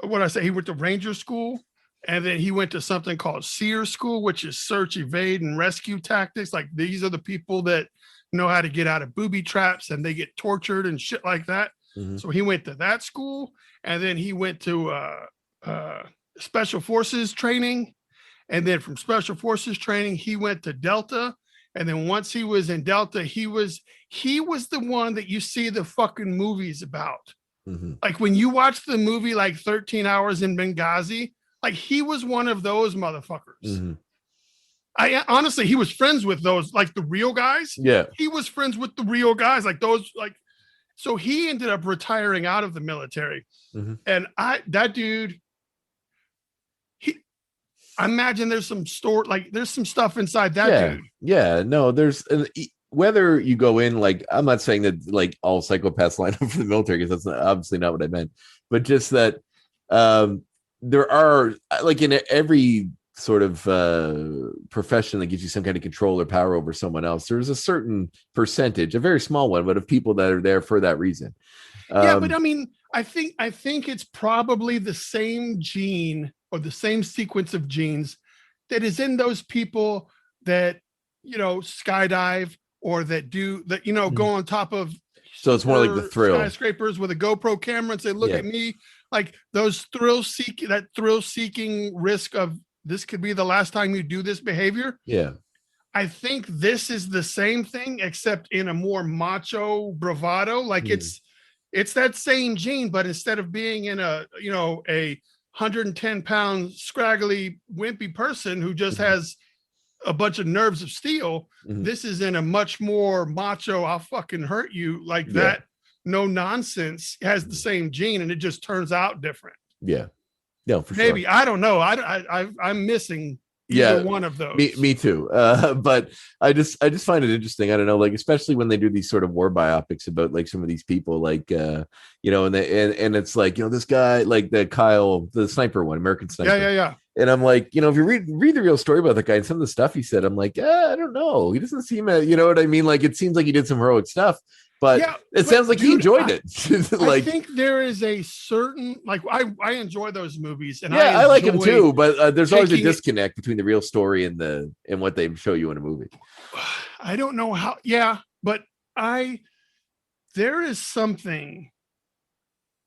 he went to Ranger school. And then he went to something called SEER school, which is search, evade, and rescue tactics. Like these are the people that know how to get out of booby traps, and they get tortured and shit like that. So he went to that school. And then he went to special forces training. And then from special forces training, he went to Delta. And then once he was in Delta, he was the one that you see the fucking movies about. Like when you watch the movie, like 13 Hours in Benghazi, like he was one of those motherfuckers. I honestly, he was friends with those, like the real guys. Yeah. He was friends with the real guys, like those, like, so he ended up retiring out of the military. And that dude, I imagine there's some there's some stuff inside that dude. Yeah, no, there's whether you go in, like, I'm not saying that like all psychopaths line up for the military, because that's obviously not what I meant, but just that there are, like in every sort of profession that gives you some kind of control or power over someone else, there's a certain percentage, a very small one, but of people that are there for that reason. But I mean, I think it's probably the same gene or the same sequence of genes that is in those people that, skydive, or that do that, go on top of. So it's more like the thrill skyscrapers with a GoPro camera and say, look at me, like those thrill seeking risk of this could be the last time you do this behavior. Yeah. I think this is the same thing, except in a more macho bravado. Like it's that same gene, but instead of being in a 110-pound scraggly wimpy person who just has a bunch of nerves of steel, this is in a much more macho, I'll fucking hurt you, like that, no nonsense, has the same gene, and it just turns out different. Yeah. No, for maybe sure. I don't know. I'm missing either one of those. Me too. But I just find it interesting. I don't know, like especially when they do these sort of war biopics about like some of these people, like and it's like, this guy, like the Kyle, the sniper one, American Sniper. Yeah. And I'm like, you know, if you read the real story about that guy and some of the stuff he said, I'm like, I don't know. He doesn't seem, you know what I mean? Like, it seems like he did some heroic stuff, but it sounds like he enjoyed it. Like, I think there is a certain, like, I enjoy those movies, and I like him too. But there's always a disconnect between the real story and what they show you in a movie. I don't know how. Yeah, but there is something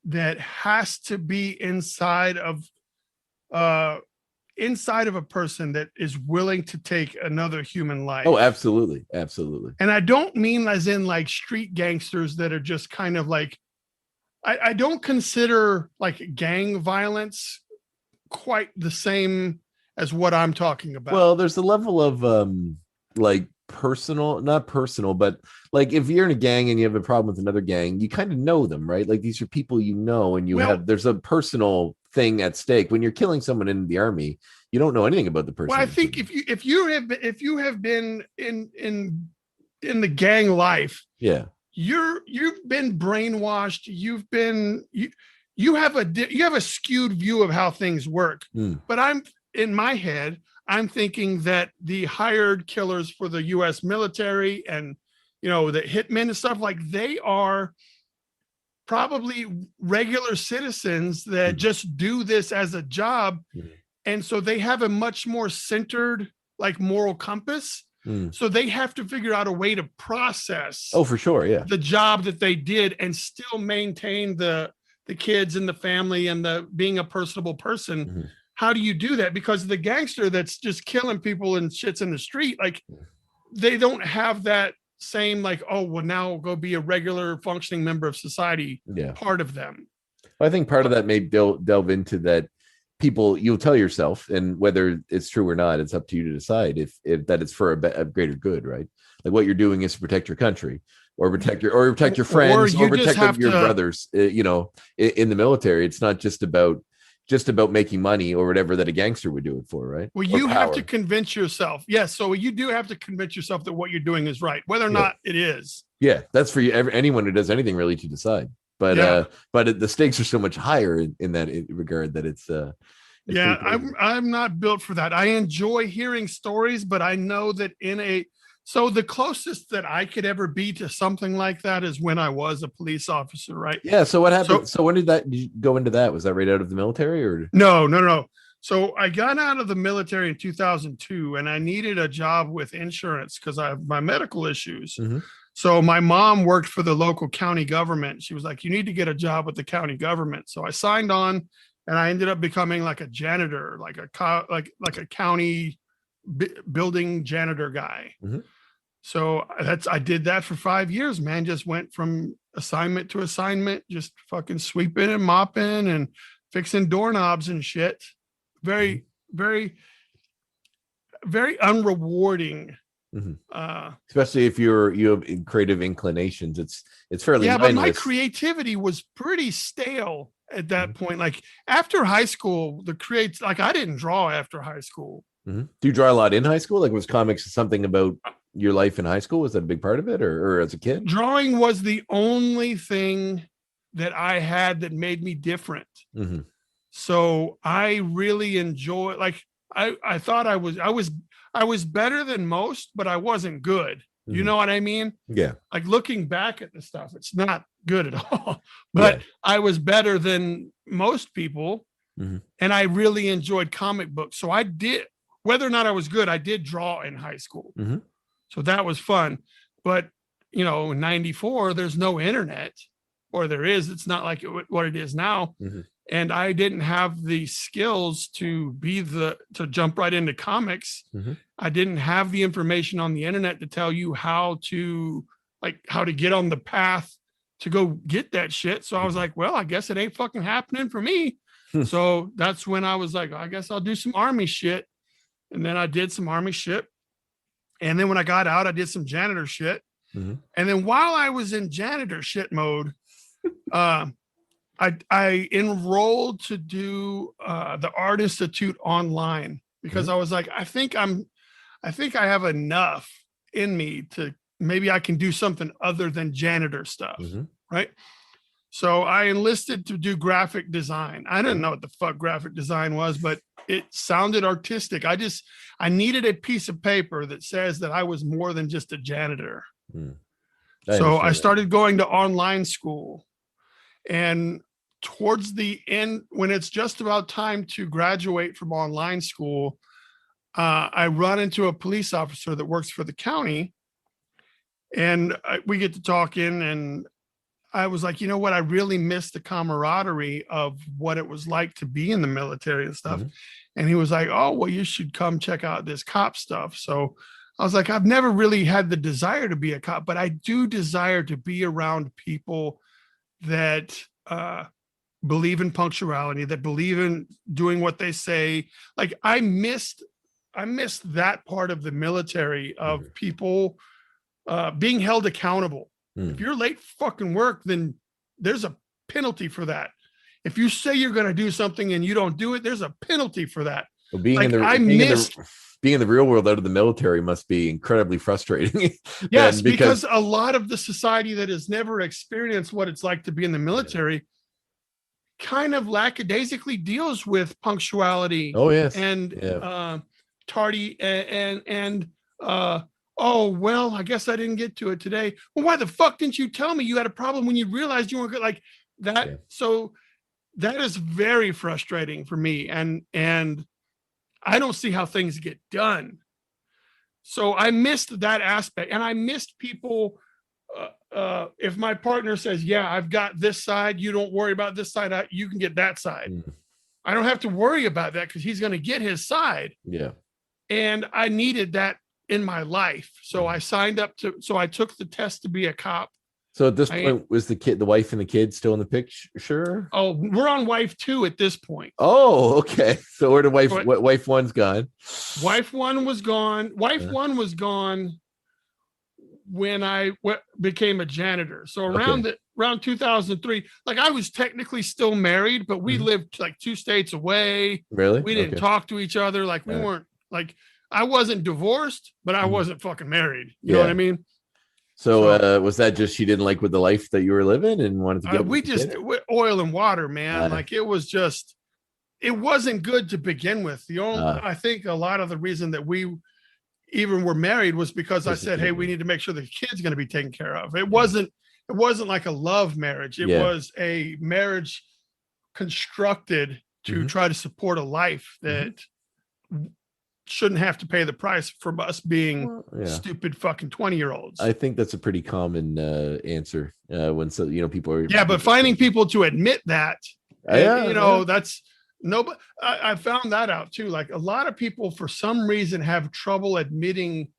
that has to be inside of a person that is willing to take another human life. Oh, absolutely. Absolutely. And I don't mean as in like street gangsters that are just kind of like, I don't consider like gang violence quite the same as what I'm talking about. Well, there's a level of like not personal, but like if you're in a gang and you have a problem with another gang, you kind of know them, right? Like these are people you know, and there's a personal thing at stake. When you're killing someone in the army, you don't know anything about the person. Well, I think if you have been in the gang life, you've been brainwashed. You have a skewed view of how things work. But in my head, I'm thinking that the hired killers for the U.S. military and, you know, the hitmen and stuff, like, they are probably regular citizens that just do this as a job. And so they have a much more centered, like, moral compass. So they have to figure out a way to process. Oh, for sure. Yeah. The job that they did and still maintain the kids and the family and the being a personable person. How do you do that? Because the gangster that's just killing people and shits in the street, like, they don't have that same, like, oh, well, now go be a regular functioning member of society. Part of them. I think part of that may delve into that. People, you'll tell yourself, and whether it's true or not, it's up to you to decide if that it's for a greater good, right? Like what you're doing is to protect your country, or protect your friends, or protect your brothers. You know, in the military, it's not just about making money or whatever that a gangster would do it for, right? Well, you have to convince yourself. Yes, so you do have to convince yourself that what you're doing is right, whether or not it is. Yeah, that's for you. Anyone who does anything really to decide. But the stakes are so much higher in that regard that it's I'm not built for that. I enjoy hearing stories, but I know that so the closest that I could ever be to something like that is when I was a police officer, right? Yeah. So what happened? So when did you go into that? Was that right out of the military or? No. So I got out of the military in 2002, and I needed a job with insurance because I have my medical issues. So my mom worked for the local county government. She was like, you need to get a job with the county government. So I signed on, and I ended up becoming like a janitor, like a county building janitor guy. So I did that for 5 years, man. Just went from assignment to assignment, just fucking sweeping and mopping and fixing doorknobs and shit. Very, very, very unrewarding. Especially if you have creative inclinations, it's fairly mindless. But my creativity was pretty stale at that point. Like after high school, I didn't draw after high school. Do you draw a lot in high school? Like, was comics something about your life in high school? Was that a big part of it, or as a kid? Drawing was the only thing that I had that made me different. So I really enjoy, like, I thought I was better than most, but I wasn't good. You know what I mean? Yeah. Like looking back at the stuff, it's not good at all, but I was better than most people. And I really enjoyed comic books. So I did, whether or not I was good, I did draw in high school. So that was fun. But, you know, in 94, there's no internet, or there is, it's not like what it is now. And I didn't have the skills to jump right into comics. I didn't have the information on the internet to tell you how to get on the path to go get that shit. So I was like, well, I guess it ain't fucking happening for me. So that's when I was like, I guess I'll do some army shit. And then I did some army shit. And then when I got out, I did some janitor shit. And then while I was in janitor shit mode, I enrolled to do the Art Institute online because I was like, I think I have enough in me to maybe I can do something other than janitor stuff, right? So I enlisted to do graphic design. I didn't know what the fuck graphic design was, but it sounded artistic. I needed a piece of paper that says that I was more than just a janitor. So I started going to online school, and towards the end, when it's just about time to graduate from online school, I run into a police officer that works for the county, and we get to talking, and I was like, you know what? I really missed the camaraderie of what it was like to be in the military and stuff. And he was like, oh, well, you should come check out this cop stuff. So I was like, I've never really had the desire to be a cop, but I do desire to be around people that believe in punctuality, that believe in doing what they say. Like I missed that part of the military of people being held accountable. If you're late fucking work, then there's a penalty for that. If you say you're going to do something and you don't do it, there's a penalty for that. Well, being in the real world out of the military must be incredibly frustrating. Yes, because a lot of the society that has never experienced what it's like to be in the military kind of lackadaisically deals with punctuality. Oh yes, and tardy and oh, well, I guess I didn't get to it today. Well, why the fuck didn't you tell me you had a problem when you realized you weren't good? Like that. Yeah. So that is very frustrating for me. And I don't see how things get done. So I missed that aspect, and I missed people. If my partner says, yeah, I've got this side, you don't worry about this side, you can get that side. I don't have to worry about that because he's going to get his side. Yeah. And I needed that in my life. So I signed up I took the test to be a cop. So at this point, was the wife and the kid still in the picture? Oh, we're on wife 2 at this point. Oh, okay. So where did wife 1's gone? Wife 1 was gone. Wife 1 was gone when I became a janitor. So around 2003, like I was technically still married, but we lived like 2 states away. Really? We didn't talk to each other. Like we weren't like, I wasn't divorced, but I wasn't fucking married. You know what I mean? So was that just she didn't like with the life that you were living and wanted to get oil and water, man. Like it was just, it wasn't good to begin with. The only I think a lot of the reason that we even were married was because I said, hey, we need to make sure the kid's going to be taken care of. It wasn't like a love marriage. It was a marriage constructed to try to support a life that shouldn't have to pay the price from us being stupid fucking 20-year-olds. I think that's a pretty common answer when people are. Yeah, but finding people to admit that, that's nobody. I found that out too. Like a lot of people, for some reason, have trouble admitting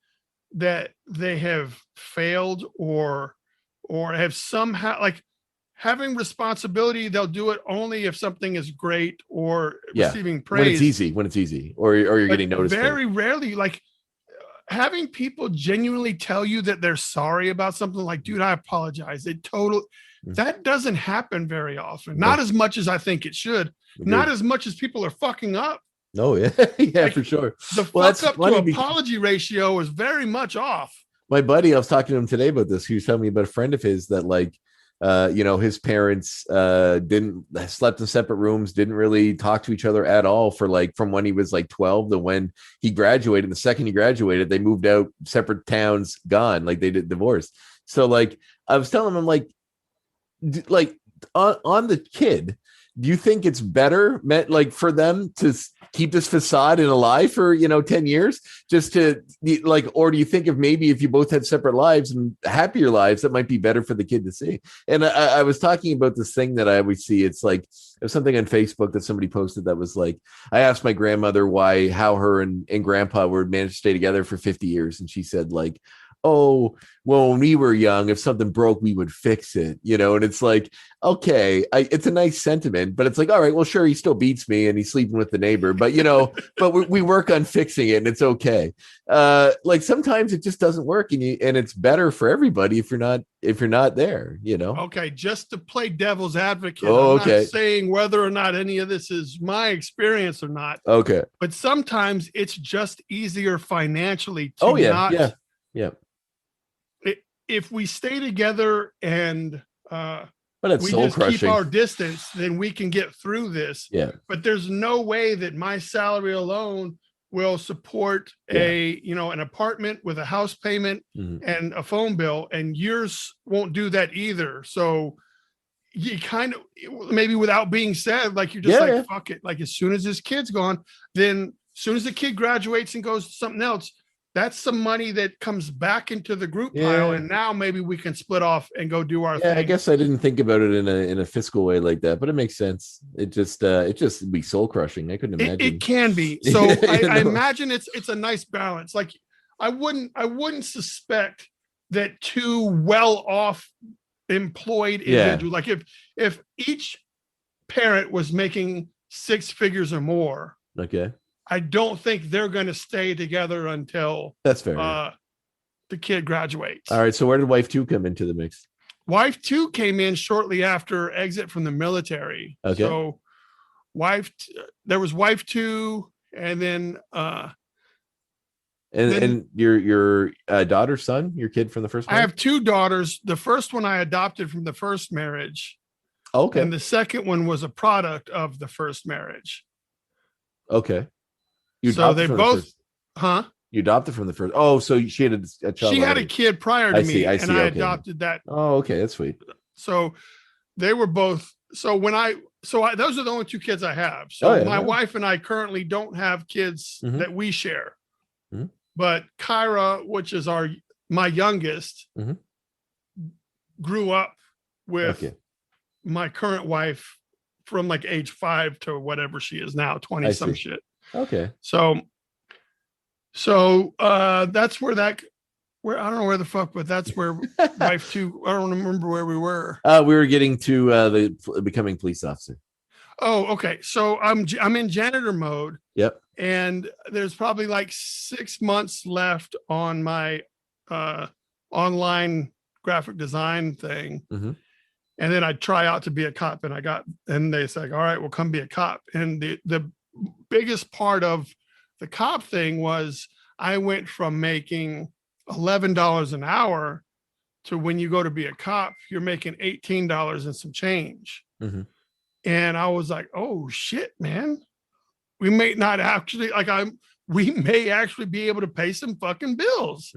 that they have failed or have somehow like having responsibility. They'll do it only if something is great or receiving praise. When it's easy, or you're getting noticed. Very rarely, like having people genuinely tell you that they're sorry about something. Like, dude, I apologize. That doesn't happen very often. Not as much as I think it should. Not as much as people are fucking up. No, yeah, like, for sure. The fuck up to apology ratio is very much off. My buddy, I was talking to him today about this. He was telling me about a friend of his that his parents slept in separate rooms, didn't really talk to each other at all for from when he was 12 to when he graduated. The second he graduated, they moved out, separate towns, gone, they did divorce. So I was telling him on the kid, do you think it's better for them to keep this facade in alive for 10 years just to or do you think if you both had separate lives and happier lives, that might be better for the kid to see? And I was talking about this thing that I always see. It's there's something on Facebook that somebody posted that was I asked my grandmother how her and grandpa were managed to stay together for 50 years, and she said oh, well, when we were young, if something broke, we would fix it, and it's okay, it's a nice sentiment, but it's all right, well, sure, he still beats me and he's sleeping with the neighbor, but but we work on fixing it and it's okay. Sometimes it just doesn't work, and it's better for everybody if you're not there, Okay, just to play devil's advocate, I'm not saying whether or not any of this is my experience or not. Okay. But sometimes it's just easier financially to if we stay together and But it's we soul just keep crushing. our distance, then we can get through this. Yeah. But there's no way that my salary alone will support an apartment with a house payment and a phone bill, and yours won't do that either. So you kind of, maybe without being said, like you're just fuck it. Like as soon as this kid's gone, then as soon as the kid graduates and goes to something else, that's some money that comes back into the group pile, and now maybe we can split off and go do our thing. I guess I didn't think about it in a fiscal way like that, but it makes sense. It just be soul crushing. I couldn't imagine. It can be. So I imagine it's a nice balance. Like I wouldn't suspect that two well-off employed individuals, like if each parent was making 6 figures or more, okay, I don't think they're going to stay together until that's fair. The kid graduates. All right. So where did wife 2 come into the mix? Wife 2 came in shortly after exit from the military. Okay. So there was wife 2, and then and your daughter, son, your kid from the first marriage? I have 2 daughters. The first one I adopted from the first marriage. Okay. And the second one was a product of the first marriage. Okay. So they both, You adopted from the first. Oh, so she had a child. She had a kid prior to me, and I adopted that. Oh, okay, that's sweet. So they were both. So those are the only 2 kids I have. So my wife and I currently don't have kids that we share. But Kyra, which is my youngest, grew up with my current wife from like age 5 to whatever she is now, 20 some shit. Okay. So that's where I don't know where the fuck, but that's where wife 2, I don't remember where we were. We were getting to the becoming police officer. Oh, okay. So I'm in janitor mode. Yep. And there's probably like 6 months left on my online graphic design thing. And then I try out to be a cop, and they said, all right, well, come be a cop. And the biggest part of the cop thing was I went from making $11 an hour to when you go to be a cop, you're making $18 and some change. And I was like, oh shit, man, we may not actually we may actually be able to pay some fucking bills.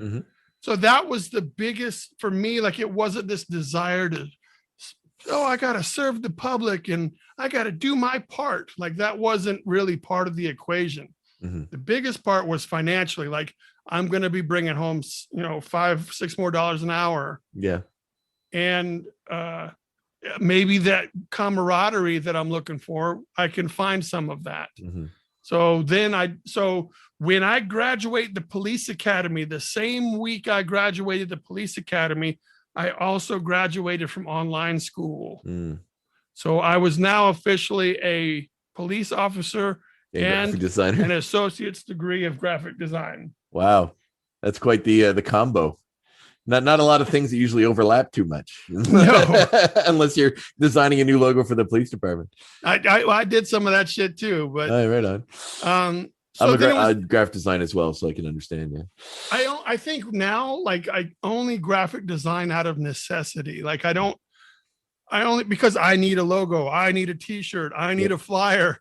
So that was the biggest for me. Like it wasn't this desire to, I got to serve the public and I got to do my part. Like that wasn't really part of the equation. The biggest part was financially, like I'm going to be bringing home, $5-6 more an hour. Yeah. And, maybe that camaraderie that I'm looking for, I can find some of that. So when I graduate the police academy, the same week I graduated the police academy, I also graduated from online school. So I was now officially a police officer and an associate's degree of graphic design. Wow. That's quite the combo. Not a lot of things that usually overlap too much. No. Unless you're designing a new logo for the police department. I did some of that shit too, but right on. I'm a graphic design as well, so I can understand. Yeah. I think now, like I only graphic design out of necessity. Like I only because I need a logo, I need a t-shirt, I need a flyer.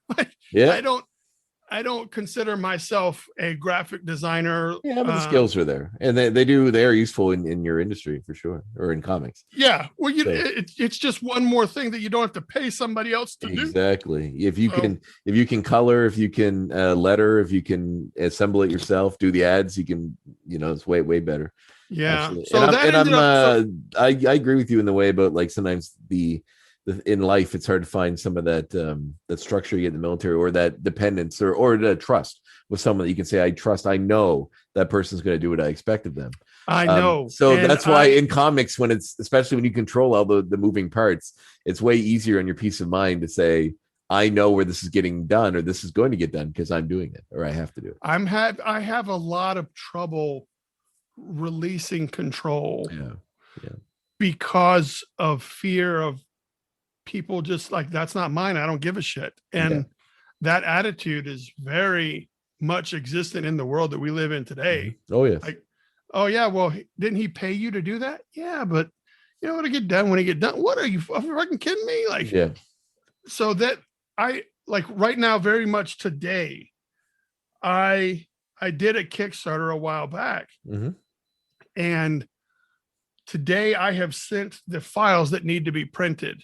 I don't consider myself a graphic designer. Yeah, but the skills are there, and they are useful in your industry for sure, or in comics. Yeah, well, it's just one more thing that you don't have to pay somebody else to do. Exactly. If you can color, if you can letter, if you can assemble it yourself, do the ads, you can. It's way better. Yeah. Absolutely. I agree with you in the way about like sometimes in life, it's hard to find some of that structure you get in the military, or that dependence, or the trust with someone that you can say, I know that person's going to do what I expect of them. I know. So that's why in comics, especially when you control all the moving parts, it's way easier on your peace of mind to say, I know where this is getting done, or this is going to get done because I'm doing it, or I have to do it. I have a lot of trouble releasing control. Yeah. Because of fear of people just like, that's not mine, I don't give a shit. And that attitude is very much existent in the world that we live in today. Oh yes. Like, oh yeah, well, didn't he pay you to do that? Yeah, but you know, when I get done, what are you fucking kidding me? Like, Yeah. So that I like right now, very much today, I did a Kickstarter a while back, and today I have sent the files that need to be printed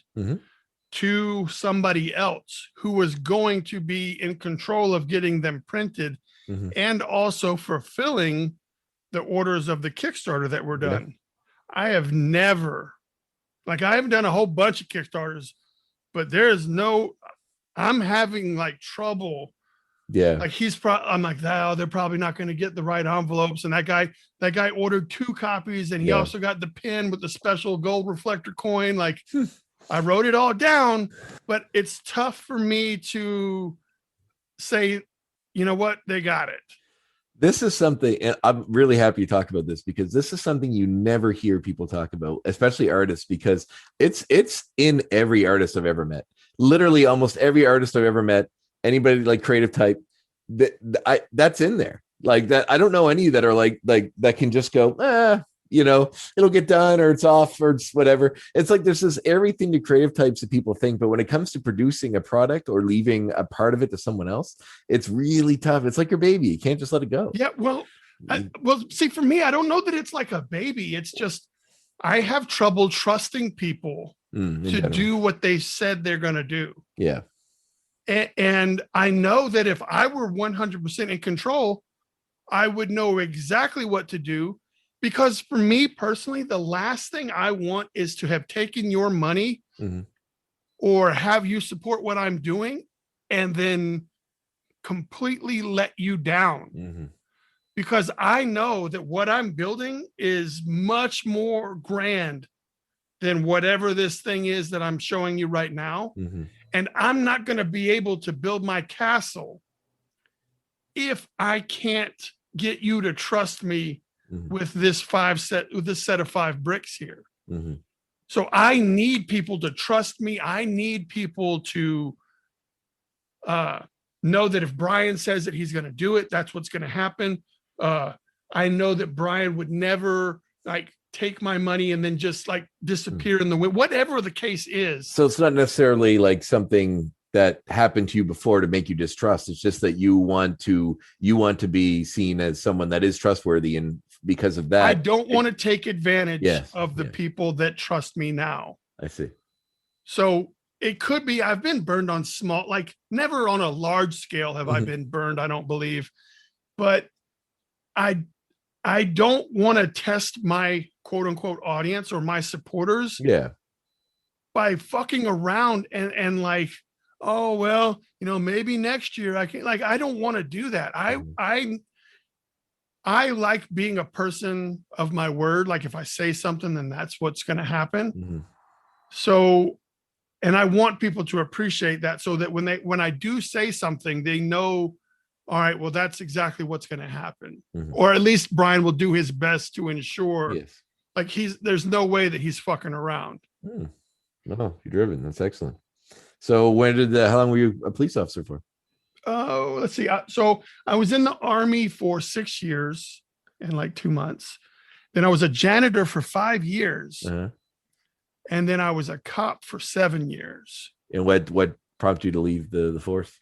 to somebody else who was going to be in control of getting them printed and also fulfilling the orders of the Kickstarter that were done. I have never, like, I haven't done a whole bunch of Kickstarters, but I'm having like trouble. Yeah. Like I'm like, oh, they're probably not going to get the right envelopes. And that guy ordered 2 copies, and he also got the pin with the special gold reflector coin. Like, I wrote it all down, but it's tough for me to say, you know what, they got it. This is something, and I'm really happy you talk about this, because this is something you never hear people talk about, especially artists, because it's in every artist I've ever met. Literally almost every artist I've ever met, anybody like creative type, that's in there. Like that, I don't know any that are like that can just go, you know, it'll get done, or it's off, or it's whatever. It's like there's this everything to creative types that people think, but when it comes to producing a product or leaving a part of it to someone else, it's really tough. It's like your baby. You can't just let it go. Yeah, well, see, for me, I don't know that it's like a baby. It's just I have trouble trusting people to do what they said they're going to do. Yeah. And I know that if I were 100% in control, I would know exactly what to do. Because for me personally, the last thing I want is to have taken your money or have you support what I'm doing and then completely let you down. Because I know that what I'm building is much more grand than whatever this thing is that I'm showing you right now. And I'm not going to be able to build my castle if I can't get you to trust me with this set of 5 bricks here. So I need people to trust me. I need people to know that if Bryan says that he's going to do it, that's what's going to happen. I know that Bryan would never like take my money and then just like disappear in the wind, whatever the case is. So it's not necessarily like something that happened to you before to make you distrust. It's just that you want to be seen as someone that is trustworthy, and because of that, I don't want to take advantage of the people that trust me now. I see. So it could be I've been burned on small, like never on a large scale have I been burned, I don't believe. But I don't want to test my quote unquote audience or my supporters by fucking around and like, oh, well, you know, maybe next year I can, like, I don't want to do that. I like being a person of my word. Like if I say something, then that's what's going to happen. So, and I want people to appreciate that so that when I do say something, they know, all right, well, that's exactly what's going to happen. Or at least Bryan will do his best to ensure like there's no way that he's fucking around. No, you're driven. That's excellent. So how long were you a police officer for? Oh, let's see. So I was in the Army for 6 years and like 2 months. Then I was a janitor for 5 years. And then I was a cop for 7 years. And what prompted you to leave the force?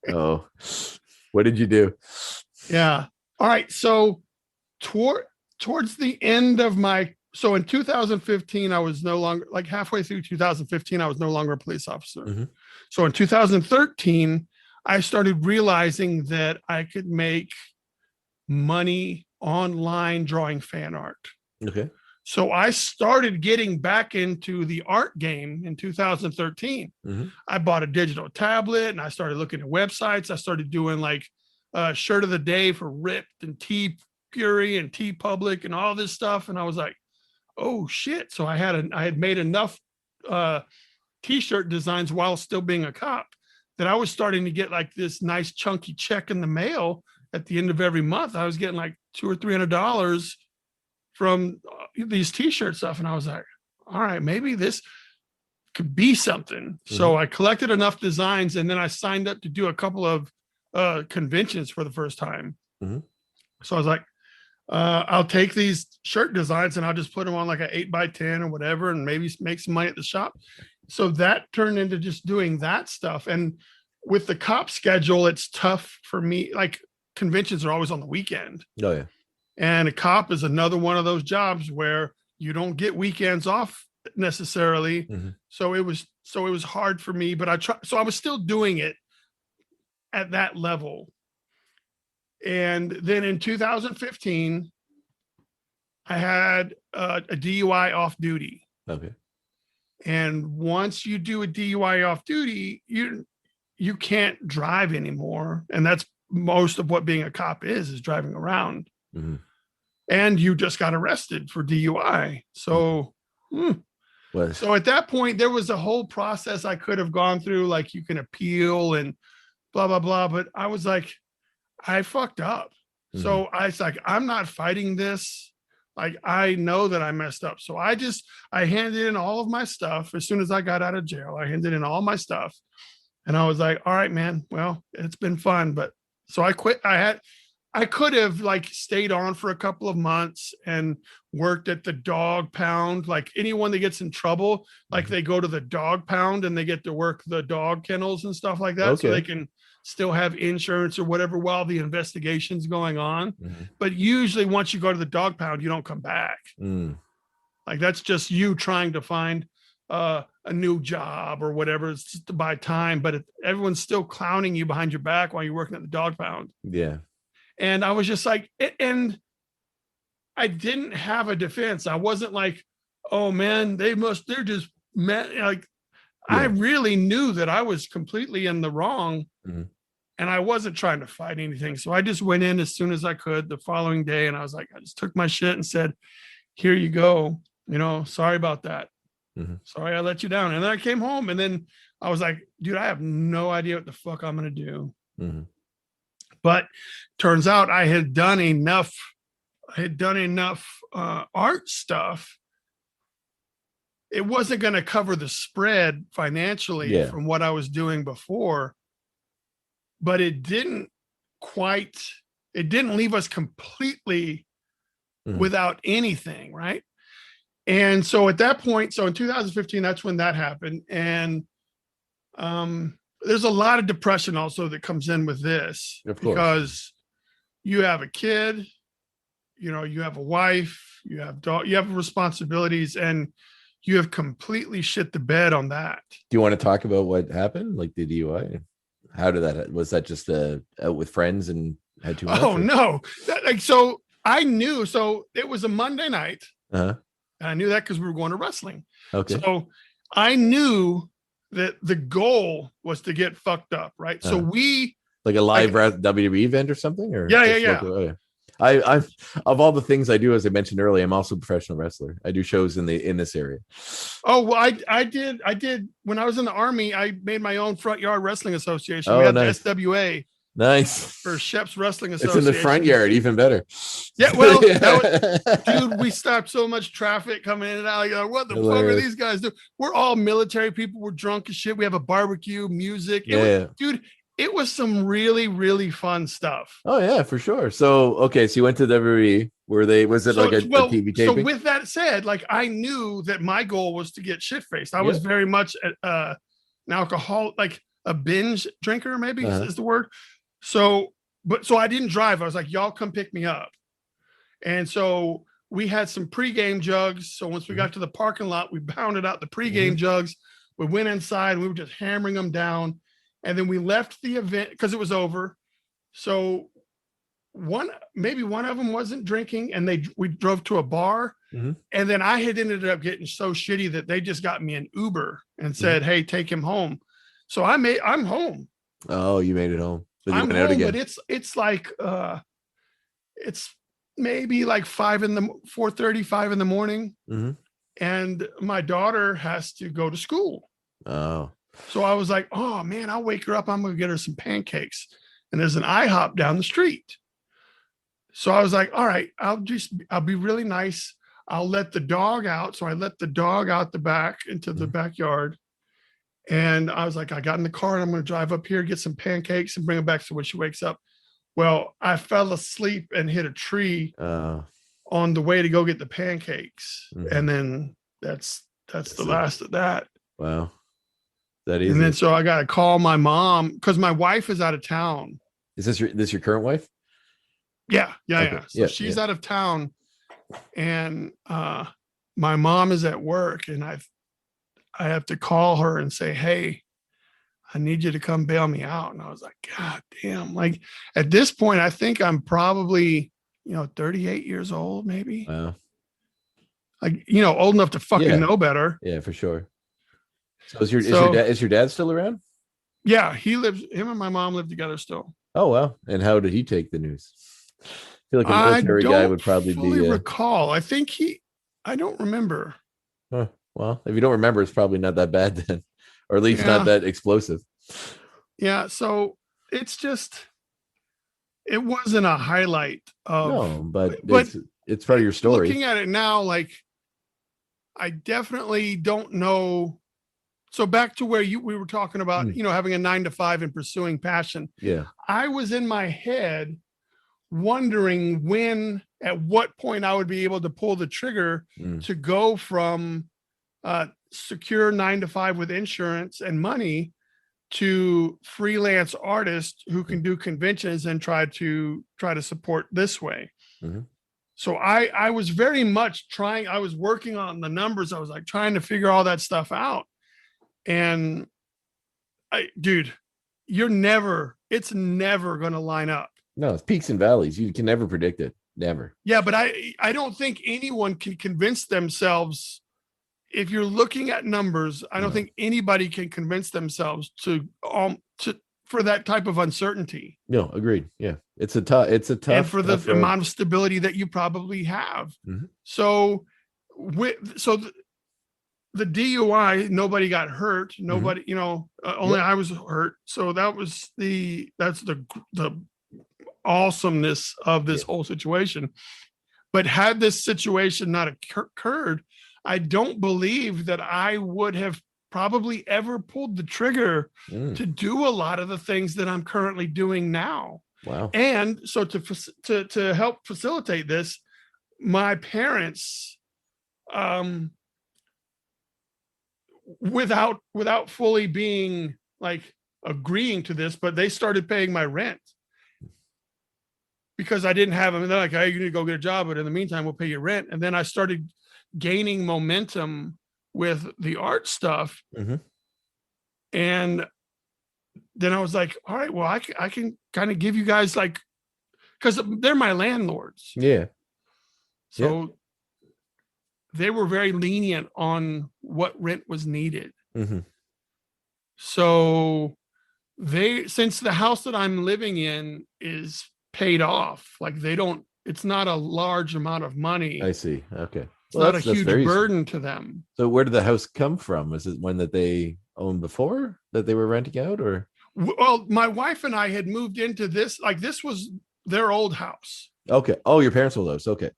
Oh, what did you do? Yeah. All right. So towards the end of so in 2015, I was no longer, like halfway through 2015, I was no longer a police officer. So in 2013, I started realizing that I could make money online drawing fan art. Okay. So I started getting back into the art game in 2013. I bought a digital tablet and I started looking at websites. I started doing like shirt of the day for Ripped and T Fury and T Public and all this stuff. And I was like, oh shit. So I had made enough t-shirt designs while still being a cop that I was starting to get like this nice chunky check in the mail at the end of every month. I was getting like $200 or $300 from these t-shirt stuff. And I was like, all right, maybe this could be something. So I collected enough designs and then I signed up to do a couple of conventions for the first time. So I was like, I'll take these shirt designs and I'll just put them on like an 8x10 or whatever, and maybe make some money at the shop. So that turned into just doing that stuff. And with the cop schedule, it's tough for me. Like conventions are always on the weekend. Oh yeah. And a cop is another one of those jobs where you don't get weekends off necessarily. Mhm. So it was hard for me, but I was still doing it at that level. And then in 2015, I had a DUI off duty. Okay. And once you do a DUI off duty, you can't drive anymore. And that's most of what being a cop is driving around. Mm-hmm. And you just got arrested for DUI. So, so at that point, there was a whole process I could have gone through, like you can appeal and blah, blah, blah. But I was like, I fucked up. Mm-hmm. So I was like, I'm not fighting this. Like, I know that I messed up. So I handed in all of my stuff. As soon as I got out of jail, I handed in all my stuff. And I was like, all right, man, well, it's been fun. But so I quit. I could have like stayed on for a couple of months and worked at the dog pound. Like anyone that gets in trouble, like they go to the dog pound and they get to work the dog kennels and stuff like that. Okay. So they can still have insurance or whatever while the investigation's going on. Mm-hmm. But usually once you go to the dog pound, you don't come back. Like that's just you trying to find a new job or whatever. It's just to buy time, but everyone's still clowning you behind your back while you're working at the dog pound. Yeah. And I was just like, and I didn't have a defense. I wasn't like, oh man, they're just like, yeah. I really knew that I was completely in the wrong. Mm-hmm. And I wasn't trying to fight anything. So I just went in as soon as I could the following day. And I was like, I just took my shit and said, here you go. Sorry about that. Mm-hmm. Sorry, I let you down. And then I came home and then I was like, dude, I have no idea what the fuck I'm going to do. Mm-hmm. But turns out I had done enough art stuff. It wasn't going to cover the spread financially from what I was doing before, but it didn't leave us completely without anything. Right. And so at that point, so in 2015, that's when that happened. And, there's a lot of depression also that comes in with this because you have a kid, you have a wife, you have dog, you have responsibilities, and you have completely shit the bed on that. Do you want to talk about what happened? Like the DUI? How did that, was that just out with friends and had too much? Oh, no. So I knew, so it was a Monday night. Uh-huh. And I knew that because we were going to wrestling. Okay. So I knew that the goal was to get fucked up, right? So we like a live WWE event or something, or yeah. I of all the things I do, as I mentioned earlier, I'm also a professional wrestler. I do shows in this area. Oh well, I did when I was in the Army. I made my own front yard wrestling association. Oh, we had nice. the SWA. Nice. For Shep's Wrestling Association. It's in the front yard, even better. Yeah, well, dude, we stopped so much traffic coming in and out. Like, what the fuck are these guys doing? We're all military people. We're drunk as shit. We have a barbecue, music. Dude, it was some really, really fun stuff. Oh yeah, for sure. So, okay, so you went to WWE. Was it like a TV taping? So with that said, like I knew that my goal was to get shit-faced. I was very much an alcohol, like a binge drinker, maybe is the word. So I didn't drive. I was like, y'all come pick me up. And so we had some pregame jugs. So once we got to the parking lot, we pounded out the pregame jugs. We went inside and we were just hammering them down. And then we left the event because it was over. So maybe one of them wasn't drinking and we drove to a bar. And then I had ended up getting so shitty that they just got me an Uber and said, hey, take him home. So I'm home. Oh, you made it home. I'm home, but it's like it's maybe like 4:35 in the morning, and my daughter has to go to school. Oh, so I was like, oh man, I'll wake her up. I'm gonna get her some pancakes, and there's an IHOP down the street. So I was like, all right, I'll be really nice. I'll let the dog out. So I let the dog out the back into the backyard. And I was like, I got in the car and I'm going to drive up here, get some pancakes and bring them back. So when she wakes up, Well, I fell asleep and hit a tree on the way to go get the pancakes. And then that's the last of that. Wow. That is. And then so I got to call my mom because my wife is out of town. Is this your current wife? Yeah. Okay. So she's out of town, and my mom is at work, and I have to call her and say, hey, I need you to come bail me out. And I was like, God damn. Like at this point, I think I'm probably, 38 years old, maybe. Wow. Like, old enough to fucking know better. Yeah, for sure. So is your dad still around? Yeah, him and my mom live together still. Oh, wow. And how did he take the news? I feel like a military guy would probably recall. I think I don't remember. Huh. Well, if you don't remember, it's probably not that bad then, or at least not that explosive. Yeah. So it's just, it wasn't a highlight of. No, but it's part of your story. Looking at it now, like I definitely don't know. So back to where we were talking about, having a 9 to 5 and pursuing passion. Yeah. I was in my head wondering at what point I would be able to pull the trigger to go from secure 9 to 5 with insurance and money to freelance artist who can do conventions and try to support this way. Mm-hmm. So I was very much I was working on the numbers. I was like trying to figure all that stuff out. And dude, it's never going to line up. No, it's peaks and valleys. You can never predict it. Never. Yeah. But I don't think anyone can convince themselves. If you're looking at numbers, I don't think anybody can convince themselves for that type of uncertainty. No, agreed. Yeah. It's a tough, and for the amount of stability that you probably have. Mm-hmm. So the DUI, nobody got hurt. Nobody, only I was hurt. So that's the awesomeness of this whole situation. But had this situation not occurred, I don't believe that I would have probably ever pulled the trigger to do a lot of the things that I'm currently doing now. Wow. And so to help facilitate this, my parents, without fully being like agreeing to this, but they started paying my rent because I didn't have them. And they're like, hey, you need to go get a job, but in the meantime, we'll pay your rent. And then I started gaining momentum with the art stuff. Mm-hmm. And then I was like, all right, well, I can kind of give you guys because they're my landlords. Yeah. So they were very lenient on what rent was needed. Mm-hmm. So since the house that I'm living in is paid off, it's not a large amount of money. I see. Okay. It's not a huge burden to them. So where did the house come from? Was it one that they owned before that they were renting out, or? Well, my wife and I had moved into this, this was their old house. Okay. Oh, your parents' old house. Okay.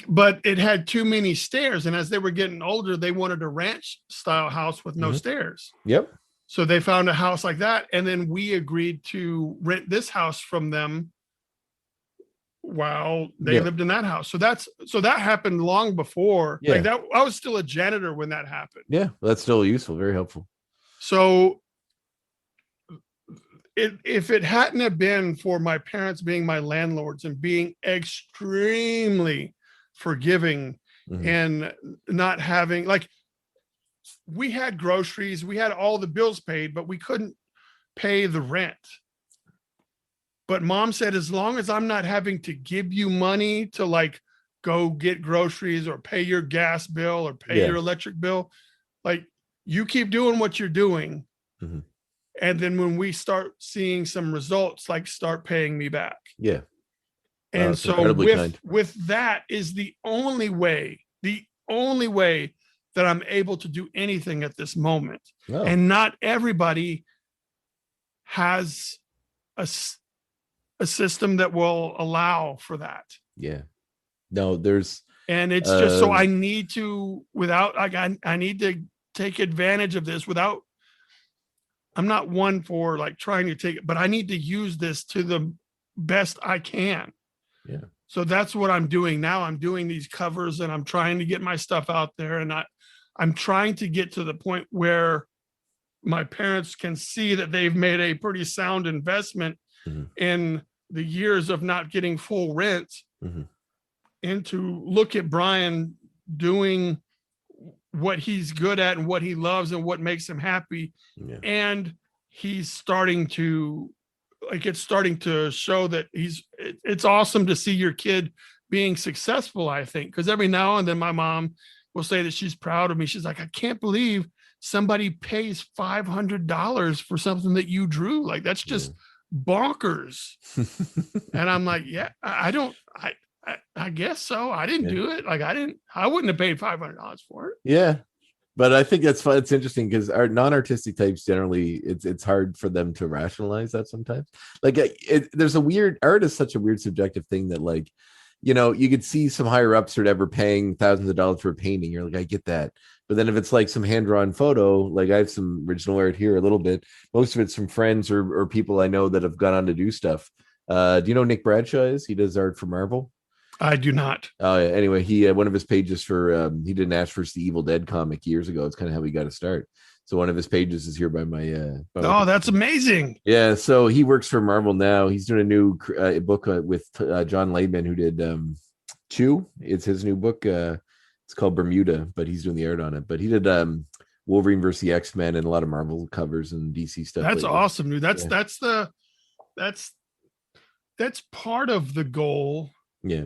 But it had too many stairs. And as they were getting older, they wanted a ranch style house with no stairs. Yep. So they found a house like that. And then we agreed to rent this house from them while they lived in that house. So that happened long before. Yeah. I was still a janitor when that happened. Yeah. Well, that's still useful. Very helpful. So if it hadn't have been for my parents being my landlords and being extremely forgiving and not having we had groceries, we had all the bills paid, but we couldn't pay the rent. But mom said, as long as I'm not having to give you money to go get groceries or pay your gas bill or pay your electric bill, you keep doing what you're doing. Mm-hmm. And then when we start seeing some results, start paying me back. Yeah. And so with that is the only way that I'm able to do anything at this moment. Oh. And not everybody has a system that will allow for that. Yeah. No, and it's just, so I need to, I need to take advantage of this I'm not one for trying to take it, but I need to use this to best I can. Yeah. So that's what I'm doing now. I'm doing these covers and I'm trying to get my stuff out there, and I'm trying to get to the point where my parents can see that they've made a pretty sound investment in the years of not getting full rent, and to look at Bryan doing what he's good at and what he loves and what makes him happy. Yeah. And he's starting to, like, it's starting to show that it's awesome to see your kid being successful, I think, because every now and then my mom will say that she's proud of me. She's like, I can't believe somebody pays $500 for something that you drew. Like, that's just bonkers. And I'm like, yeah, I guess so. I didn't do it. Like, I wouldn't have paid $500 for it. Yeah. But I think that's fun. It's interesting because our non-artistic types generally, it's hard for them to rationalize that sometimes. Like, there's a weird, art is such a weird subjective thing that, like, you know, you could see some higher ups or whatever paying thousands of dollars for a painting. You're like, I get that. But then if it's like some hand-drawn photo, like I have some original art here a little bit. Most of it's from friends or people I know that have gone on to do stuff. Do you know Nick Bradshaw is? He does art for Marvel. I do not. Anyway, he one of his pages for he did an Ash vs. the Evil Dead comic years ago. It's kind of how he got to start. So one of his pages is here by my. That's amazing. Yeah, so he works for Marvel now. He's doing a new book with John Layman, who did Chew. It's his new book. It's called Bermuda, but he's doing the art on it. But he did Wolverine versus the X-Men and a lot of Marvel covers and DC stuff. That's lately. awesome, dude. That's part of the goal. Yeah.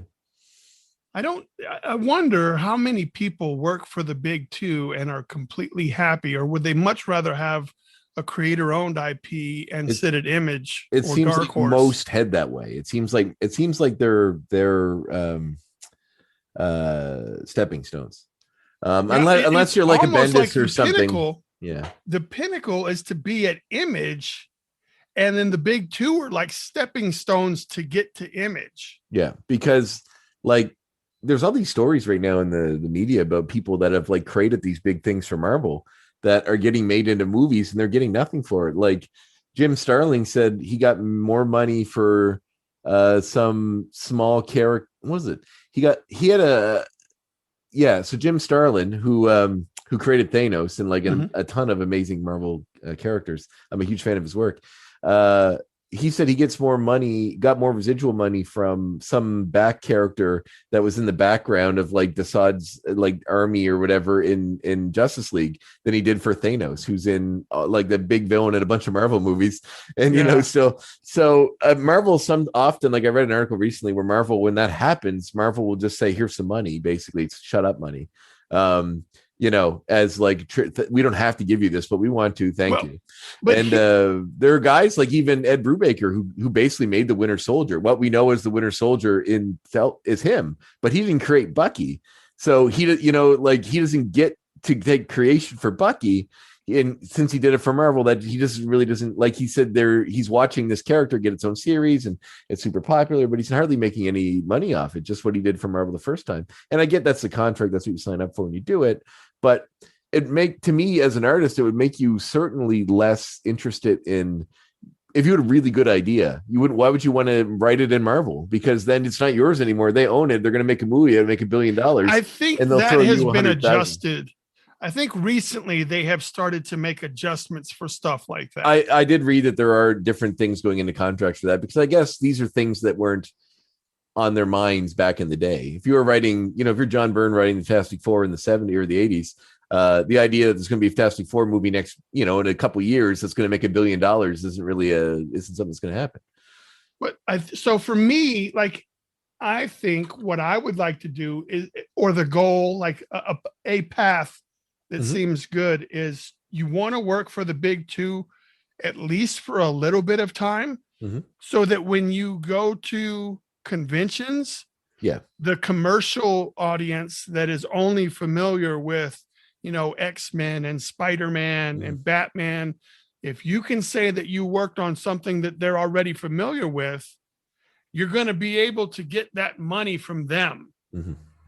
I wonder how many people work for the big two and are completely happy, or would they much rather have a creator owned IP and sit at Image? It or seems Dark like Horse? most head that way. It seems like they're stepping stones. Unless you're like a Bendis like or something. Pinnacle, yeah. The pinnacle is to be at Image, and then the big two are like stepping stones to get to Image. Yeah, because like there's all these stories right now in the media about people that have like created these big things for Marvel that are getting made into movies and they're getting nothing for it. Like Jim Starlin said he got more money for some small character. What was it? So Jim Starlin, who created Thanos and like a ton of amazing Marvel characters. I'm a huge fan of his work. He said he got more residual money from some back character that was in the background of like Dassad's like army or whatever in Justice League than he did for Thanos, who's in like the big villain in a bunch of Marvel movies. And you know, so Marvel often, like I read an article recently where Marvel, when that happens, Marvel will just say, here's some money. Basically, it's shut up money. You know, as like we don't have to give you this, but we want to. Thank you. And there are guys like even Ed Brubaker who basically made the Winter Soldier. What we know as the Winter Soldier is him, but he didn't create Bucky, so he doesn't get to take creation for Bucky. And since he did it for Marvel, that he just really doesn't, like he said there, he's watching this character get its own series and it's super popular, but he's hardly making any money off it. Just what he did for Marvel the first time. And I get that's the contract. That's what you sign up for when you do it. But to me as an artist, it would make you certainly less interested in, if you had a really good idea, why would you want to write it in Marvel? Because then it's not yours anymore. They own it. They're going to make a movie and make $1 billion. I think that has been adjusted. I think recently they have started to make adjustments for stuff like that. I did read that there are different things going into contracts for that, because I guess these are things that weren't on their minds back in the day. If you were writing, if you're John Byrne writing the Fantastic Four in the 70s or the 80s, the idea that there's going to be a Fantastic Four movie next, in a couple of years that's going to make $1 billion isn't something that's going to happen. But so for me, like, I think what I would like to do is, or the goal, like a path that seems good, is you want to work for the big two, at least for a little bit of time, so that when you go to conventions, the commercial audience that is only familiar with, X-Men and Spider-Man and Batman, if you can say that you worked on something that they're already familiar with, you're going to be able to get that money from them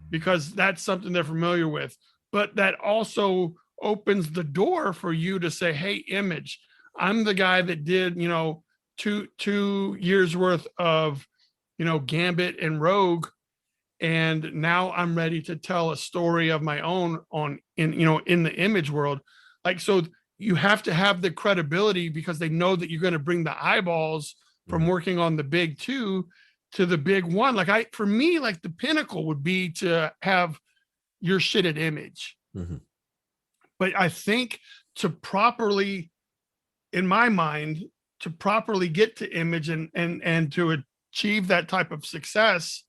because that's something they're familiar with. But that also opens the door for you to say, hey, Image, I'm the guy that did, two years worth of, Gambit and Rogue, and now I'm ready to tell a story of my own in the Image world. Like, so you have to have the credibility because they know that you're going to bring the eyeballs from working on the big two to the big one. Like, for me, like, the pinnacle would be to have your shit at Image. But I think to properly, in my mind, to properly get to Image and to achieve that type of success,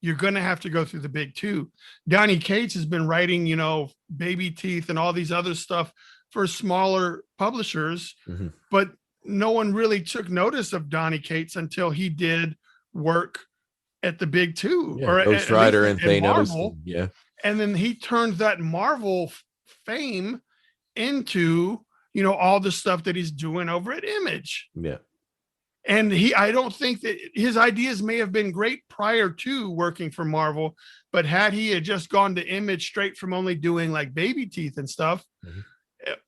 you're going to have to go through the big two. Donnie Cates has been writing, Baby Teeth and all these other stuff for smaller publishers, but no one really took notice of Donnie Cates until he did work at the big two, or Ghost Rider and Thanos. Marvel. And then he turned that Marvel fame into, all the stuff that he's doing over at Image. And I don't think that his ideas may have been great prior to working for Marvel, but had he had just gone to Image straight from only doing like Baby Teeth and stuff,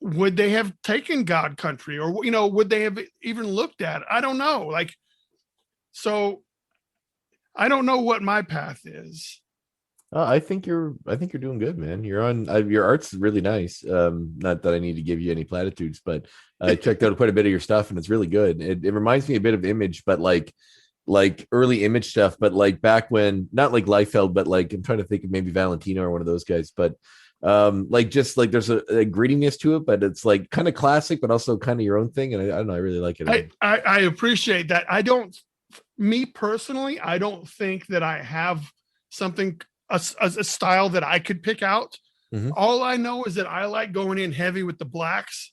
would they have taken God Country, or, would they have even looked at it? I don't know. Like, so I don't know what my path is. I think you're doing good, man. You're on. Your art's really nice. Not that I need to give you any platitudes, but I checked out quite a bit of your stuff, and it's really good. It reminds me a bit of Image, but like early Image stuff, but like back when, not like Liefeld, but like I'm trying to think of maybe Valentino or one of those guys, but like just like there's a grittiness to it, but it's like kind of classic, but also kind of your own thing. And I don't know, I really like it. I appreciate that. Me personally, I don't think that I have something. A style that I could pick out. All I know is that I like going in heavy with the blacks.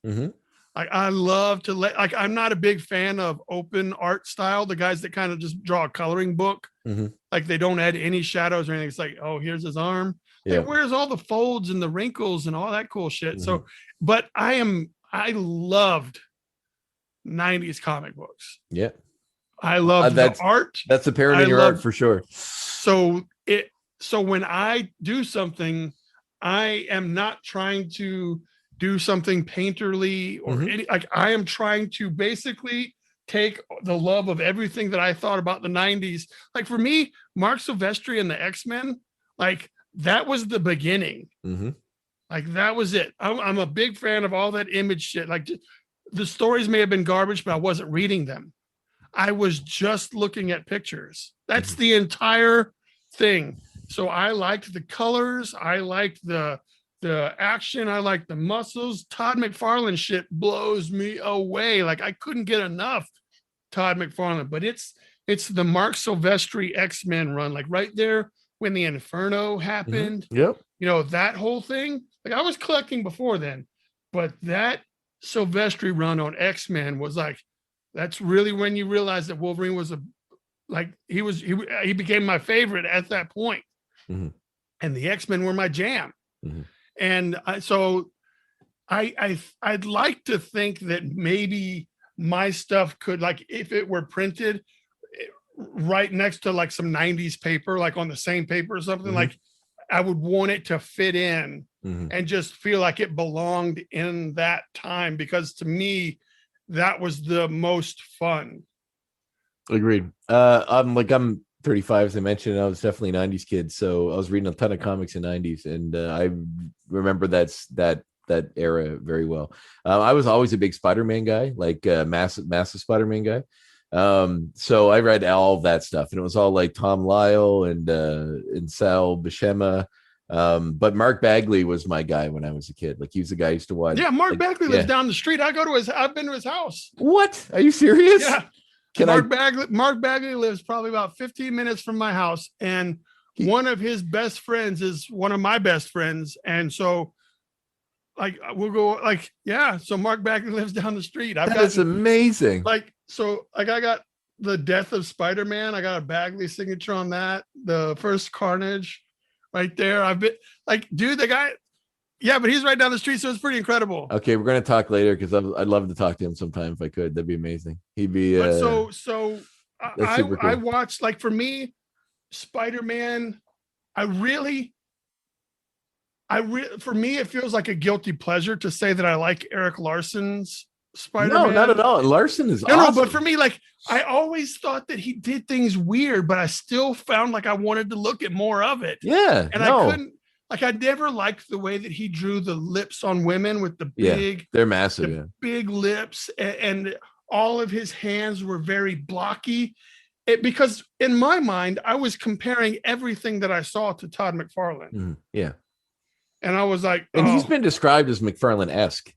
I love to I'm not a big fan of open art style. The guys that kind of just draw a coloring book, like they don't add any shadows or anything. It's like, oh, here's his arm. Yeah. Hey, where's all the folds and the wrinkles and all that cool shit? So, but I loved 90s comic books. Yeah. I love the art. That's apparent in your art for sure. So when I do something, I am not trying to do something painterly or I am trying to basically take the love of everything that I thought about the 90s. Like for me, Mark Silvestri and the X-Men, like that was the beginning. Like that was it. I'm a big fan of all that Image shit. Like the stories may have been garbage, but I wasn't reading them. I was just looking at pictures. That's the entire thing. So I liked the colors. I liked the action. I liked the muscles. Todd McFarlane shit blows me away. Like I couldn't get enough Todd McFarlane, but it's the Mark Silvestri X-Men run, like right there when the Inferno happened. Yep. That whole thing. Like I was collecting before then, but that Silvestri run on X-Men was like, that's really when you realize that Wolverine was he became my favorite at that point. And the X-Men were my jam. And I'd like to think that maybe my stuff could, like, if it were printed right next to like some 90s paper, like on the same paper or something, like I would want it to fit in and just feel like it belonged in that time, because to me, that was the most fun. Agreed. I'm 35, as I mentioned. I was definitely a 90s kid, so I was reading a ton of comics in the 90s, and I remember that era very well. I was always a big Spider-Man guy, like massive Spider-Man guy. So I read all of that stuff, and it was all like Tom Lyle and Sal Buscema. But Mark Bagley was my guy when I was a kid. Like he was the guy I used to watch. Yeah, Mark Bagley lives down the street. I've been to his house. What? Are you serious? Yeah. Mark Bagley lives probably about 15 minutes from my house, and one of his best friends is one of my best friends, and so like we'll go like, yeah. So Mark Bagley lives down the street. That's amazing. Like, so like I got the Death of Spider-Man. I got a Bagley signature on that. The first Carnage right there. I've been like, dude, the guy. Yeah, but he's right down the street, so it's pretty incredible. Okay, we're gonna talk later because I'd love to talk to him sometime if I could. That'd be amazing. He'd be. So I watched, like, for me, Spider-Man. For me, it feels like a guilty pleasure to say that I like Eric Larson's Spider-Man? No, not at all. Larson is No, awesome. but for me, like, I always thought that he did things weird, but I still found like I wanted to look at more of it. Yeah, And I couldn't, like, I never liked the way that he drew the lips on women with the big, they're massive. big lips, and all of his hands were very blocky. Because in my mind, I was comparing everything that I saw to Todd McFarlane. Yeah. And I was like, and he's been described as McFarlane-esque,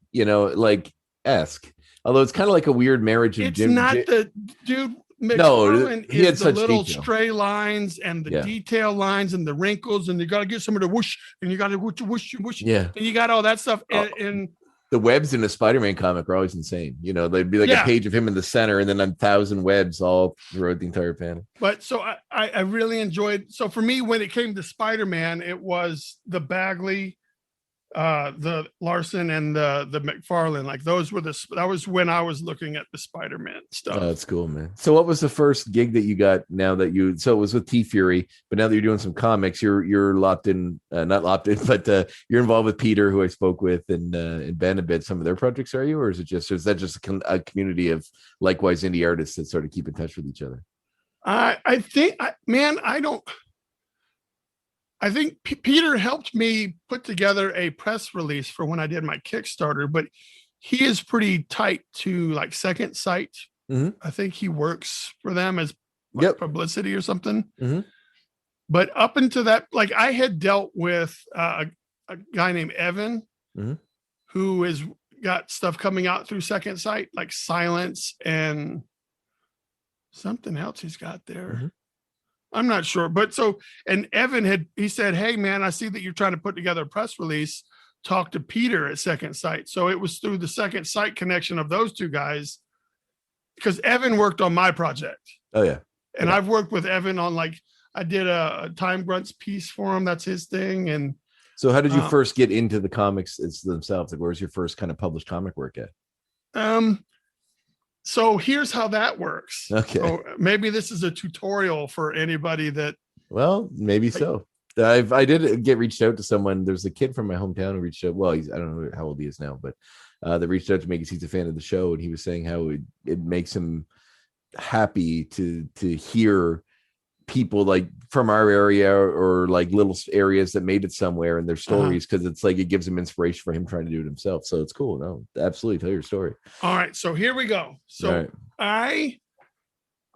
like esque. Although it's kind of like a weird marriage of it's not the dude. McFarlane no, he had is the such little detail. stray lines and the detail lines and the wrinkles, and you got to get some of the whoosh, and you got to whoosh, yeah, and you got all that stuff. And the webs in a Spider-Man comic are always insane. They'd be like a page of him in the center, and then 1,000 webs all throughout the entire panel. But so I really enjoyed. So for me, when it came to Spider-Man, it was the Bagley, the Larson, and the McFarlane. Like that was when I was looking at the Spider-Man stuff. Oh, that's cool, man. So what was the first gig that you got so it was with T-Fury, but now that you're doing some comics, you're locked in, not locked in, but you're involved with Peter, who I spoke with, and Ben a bit. Some of their projects, are you, or is that just a community of likewise indie artists that sort of keep in touch with each other? I think, man, I think Peter helped me put together a press release for when I did my Kickstarter, but he is pretty tight to like Second Sight. I think he works for them as publicity or something. But up into that, like, I had dealt with a guy named Evan, who has got stuff coming out through Second Sight, like Silence and something else he's got there. I'm not sure, but and Evan he said, "Hey man, I see that you're trying to put together a press release. Talk to Peter at Second Sight." So it was through the Second Sight connection of those two guys, because Evan worked on my project. Oh yeah. And I've worked with Evan on, like, I did a Time Grunts piece for him. That's his thing. And so how did you first get into the comics themselves? Like, where's your first kind of published comic work at? So here's how that works. Okay. So maybe this is a tutorial for anybody that. Well, maybe so. I did get reached out to someone. There's a kid from my hometown who reached out. Well, I don't know how old he is now, but that reached out to me because he's a fan of the show, and he was saying how it makes him happy to hear people like from our area or like little areas that made it somewhere and their stories, because it's like it gives him inspiration for him trying to do it himself. So it's cool. No, absolutely, tell your story. All right, so here we go. So I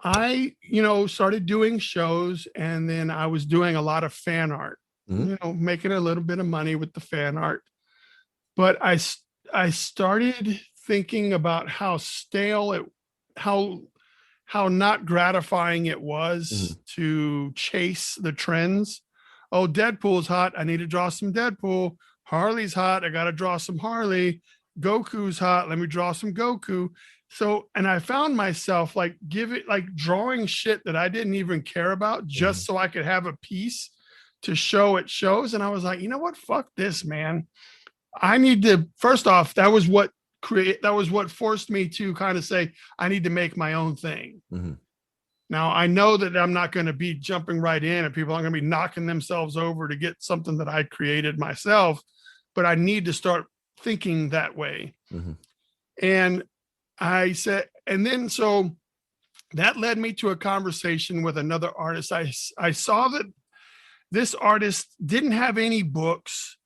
started doing shows, and then I was doing a lot of fan art, making a little bit of money with the fan art. But I started thinking about how stale how not gratifying it was to chase the trends. Oh, Deadpool's hot, I need to draw some Deadpool. Harley's hot, I got to draw some Harley. Goku's hot, let me draw some Goku. So, and I found myself like drawing shit that I didn't even care about just so I could have a piece to show at shows. And I was like, you know what? Fuck this, man. I need to, first off, that was what forced me to kind of say, I need to make my own thing. Now, I know that I'm not going to be jumping right in and people aren't going to be knocking themselves over to get something that I created myself, but I need to start thinking that way. And I said, and then so that led me to a conversation with another artist. I saw that this artist didn't have any books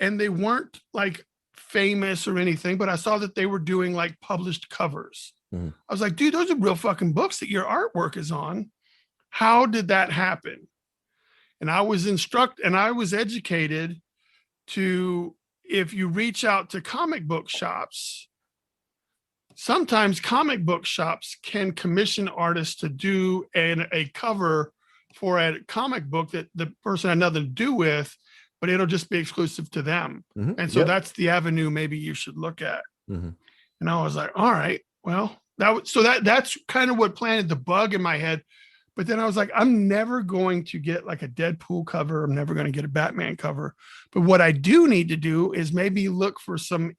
and they weren't like famous or anything, but I saw that they were doing like published covers. I was like, dude, those are real fucking books that your artwork is on. How did that happen? And I was educated to, if you reach out to comic book shops, sometimes comic book shops can commission artists to do a cover for a comic book that the person had nothing to do with, but it'll just be exclusive to them. And so that's the avenue maybe you should look at. And I was like, all right, well, that's kind of what planted the bug in my head. But then I was like, I'm never going to get like a Deadpool cover. I'm never going to get a Batman cover. But what I do need to do is maybe look for some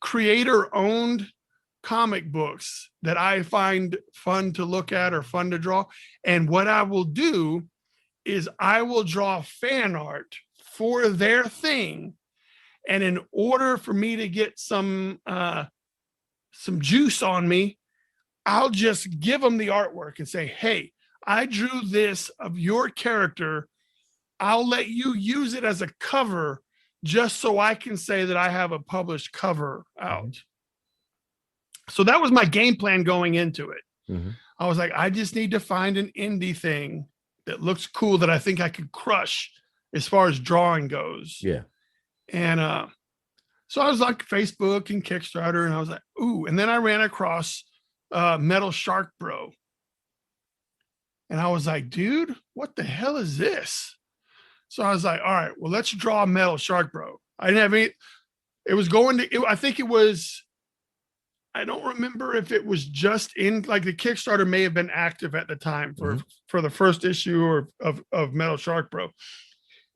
creator-owned comic books that I find fun to look at or fun to draw. And what I will do is I will draw fan art for their thing. And in order for me to get some juice on me, I'll just give them the artwork and say, hey, I drew this of your character. I'll let you use it as a cover just so I can say that I have a published cover out. So that was my game plan going into it. I was like, I just need to find an indie thing that looks cool that I think I could crush as far as drawing goes. Yeah. And so I was like Facebook and Kickstarter, and I was like, ooh. And then I ran across Metal Shark Bro. And I was like, dude, what the hell is this? So I was like, all right, well, let's draw Metal Shark Bro. I didn't have any, it was going to, I think it was, I don't remember if it was just in, like the Kickstarter may have been active at the time for the first issue of Metal Shark Bro.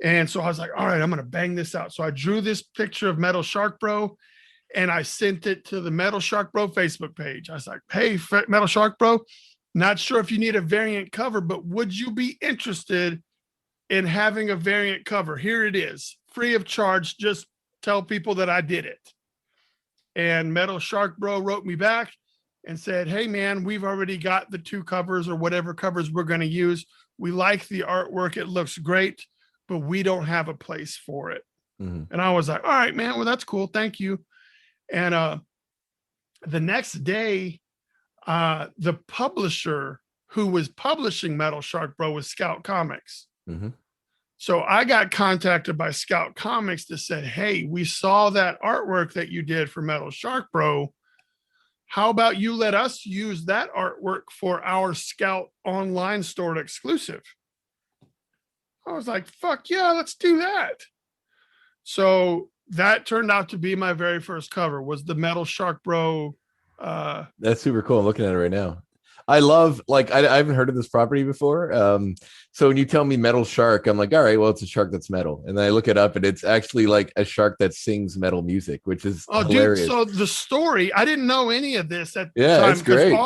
And so I was like, all right, I'm going to bang this out. So I drew this picture of Metal Shark Bro and I sent it to the Metal Shark Bro Facebook page. I was like, hey, Metal Shark Bro, not sure if you need a variant cover, but would you be interested in having a variant cover? Here it is, free of charge. Just tell people that I did it. And Metal Shark Bro wrote me back and said, hey, man, we've already got the 2 covers or whatever covers we're going to use. We like the artwork. It looks great, but we don't have a place for it. And I was like, all right, man, well, that's cool. Thank you. And the next day, the publisher who was publishing Metal Shark Bro was Scout Comics. So I got contacted by Scout Comics that said, hey, we saw that artwork that you did for Metal Shark Bro. How about you let us use that artwork for our Scout online store exclusive? I was like, fuck yeah, let's do that. So that turned out to be my very first cover, was the Metal Shark Bro. That's super cool. I'm looking at it right now. I love, like, I haven't heard of this property before. So when you tell me metal shark, I'm like, all right, well, it's a shark that's metal. And then I look it up and it's actually like a shark that sings metal music, which is hilarious. Dude, so the story, I didn't know any of this at the time. That's great.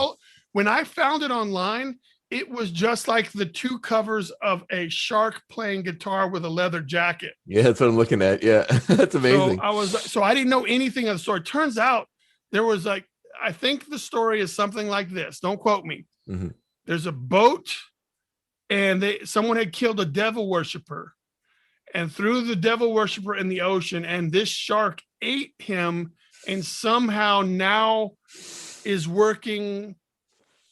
When I found it online, it was just like the 2 covers of a shark playing guitar with a leather jacket. Yeah, that's what I'm looking at. Yeah, that's amazing. So I didn't know anything of the story. Turns out there was like, I think the story is something like this. Don't quote me. There's a boat and someone had killed a devil worshiper and threw the devil worshiper in the ocean. And this shark ate him and somehow now is working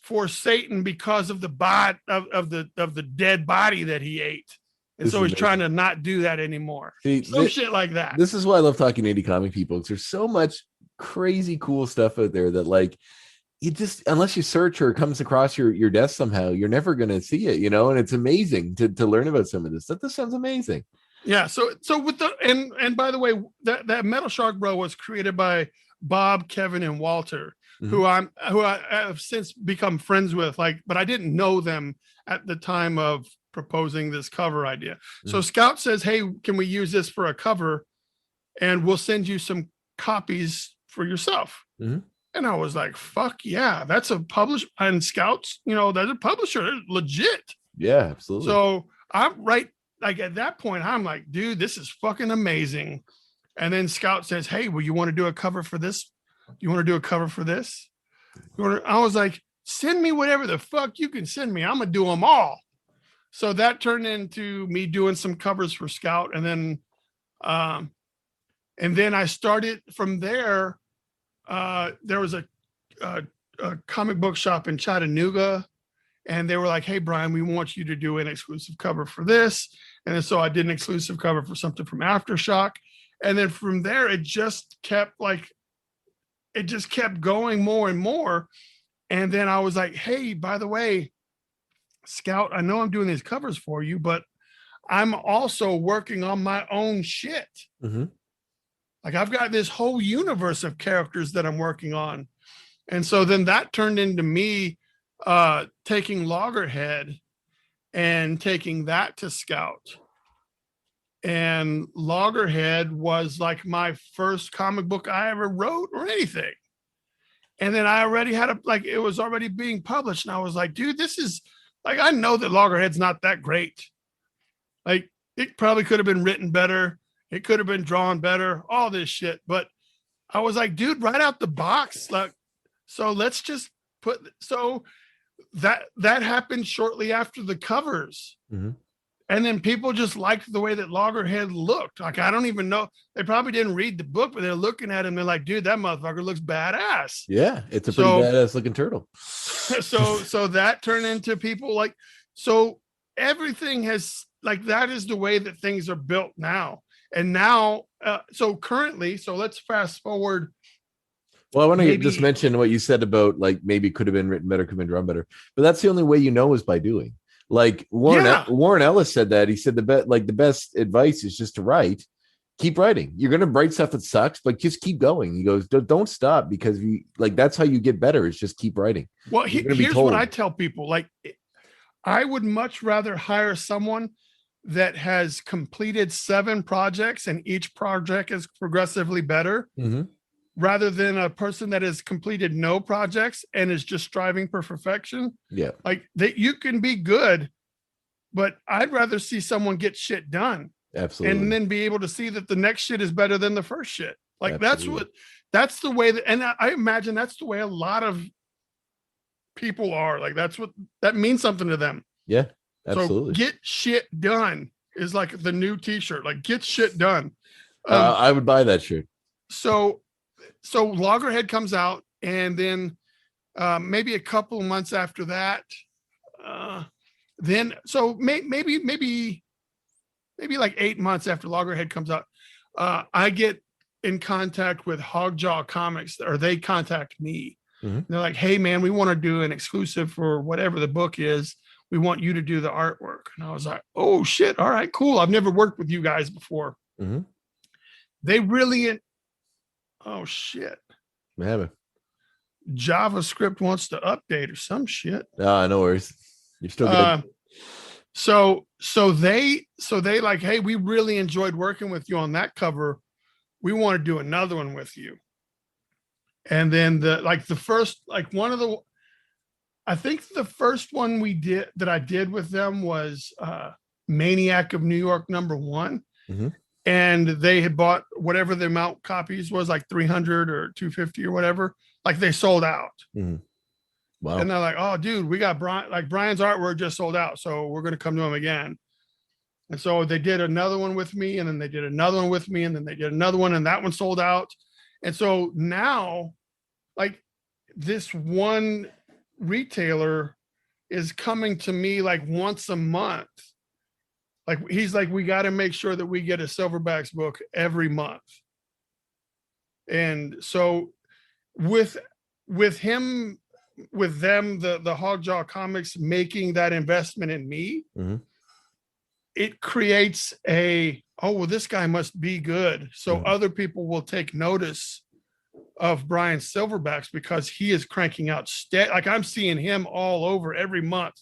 for Satan because of the of the dead body that he ate. And so he's trying to not do that anymore. Shit like that. This is why I love talking to indie comic people, because there's so much crazy cool stuff out there that, like, you just, unless you search or it comes across your desk somehow, you're never going to see it, and it's amazing to learn about some of this. This sounds amazing. Yeah. So with the, and by the way, that Metal Shark Bro was created by Bob, Kevin, and Walter, who I have since become friends with, but I didn't know them at the time of proposing this cover idea. So Scout says, hey, can we use this for a cover? And we'll send you some copies for yourself. And I was like, fuck yeah, that's a publisher. And Scouts, there's a publisher. They're legit. Yeah, absolutely. So I'm right, like at that point, I'm like, dude, this is fucking amazing. And then Scout says, hey, well, you want to do a cover for this? You want to do a cover for this? I was like, send me whatever the fuck you can send me. I'm going to do them all. So that turned into me doing some covers for Scout. And then I started from there. There was a comic book shop in Chattanooga, and they were like, hey, Brian, we want you to do an exclusive cover for this. And then, so I did an exclusive cover for something from Aftershock. And then from there, it just kept going more and more. And then I was like, hey, by the way, Scout, I know I'm doing these covers for you, but I'm also working on my own shit. Like, I've got this whole universe of characters that I'm working on. And so then that turned into me taking Loggerhead and taking that to Scout. And Loggerhead was like my first comic book I ever wrote or anything. And then I already had it was already being published. And I was like, dude, this is like, I know that Loggerhead's not that great. Like, it probably could have been written better. It could have been drawn better, all this shit. But I was like, dude, right out the box. Like, so let's just so that happened shortly after the covers. Mm-hmm. And then people just liked the way that Loggerhead looked. Like, I don't even know. They probably didn't read the book, but they're looking at him. They're like, dude, that motherfucker looks badass. Yeah. It's a pretty badass looking turtle. So that turned into people like, so everything has like, that is the way that things are built now. And now, so currently, so let's fast forward. Well, I want to just mention what you said about like maybe could have been written better, could have been drawn better, but that's the only way you know is by doing. Like Warren Ellis said that. He said the best advice is just to write, keep writing. You're gonna write stuff that sucks, but just keep going. He goes, don't stop, because you like that's how you get better. Is just keep writing. Well, here's what I tell people: like, I would much rather hire someone that has completed 7 projects and each project is progressively better. Mm-hmm. Rather than a person that has completed no projects and is just striving for perfection. Yeah. Like that you can be good, but I'd rather see someone get shit done. Absolutely. And then be able to see that the next shit is better than the first shit. Like that's the way that, and I imagine that's the way a lot of people are. Like that means something to them. Yeah, absolutely. So get shit done is like the new t-shirt, like get shit done. I would buy that shirt. So Loggerhead comes out, and then maybe a couple of months after that, then so maybe like 8 months after Loggerhead comes out, I get in contact with Hogjaw Comics, or they contact me. Mm-hmm. They're like, hey man, we want to do an exclusive for whatever the book is. We want you to do the artwork. And I was like, oh shit, all right, cool. I've never worked with you guys before. Mm-hmm. They really. Oh shit. Man. JavaScript wants to update or some shit. No worries. You're still good. So they like, hey, we really enjoyed working with you on that cover. We want to do another one with you. And then I think the first one I did with them was Maniac of New York #1. Mm-hmm. And they had bought whatever the amount copies was, like 300 or 250 or whatever. Like they sold out. Mm-hmm. Wow. And they're like, oh, dude, we got Brian's artwork just sold out. So we're going to come to him again. And so they did another one with me, and then they did another one with me, and then they did another one, and that one sold out. And so now, like, this one retailer is coming to me like once a month. Like he's like, we got to make sure that we get a SilverBax book every month. And so with them, the Hogjaw Comics making that investment in me, mm-hmm. It creates this guy must be good. So mm-hmm. Other people will take notice of Brian SilverBax because he is cranking out like I'm seeing him all over every month.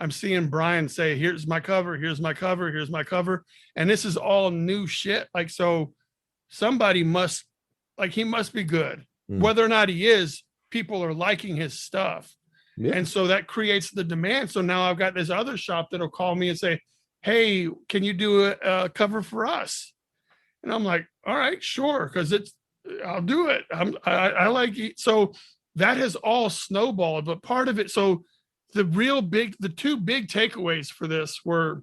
I'm seeing Brian say, here's my cover, here's my cover, here's my cover. And this is all new shit. Like, so somebody he must be good. Mm. Whether or not he is, people are liking his stuff. Yeah. And so that creates the demand. So now I've got this other shop that'll call me and say, hey, can you do a cover for us? And I'm like, all right, sure. Cause I'll do it. I like it. So that has all snowballed, but part of it. So the two big takeaways for this were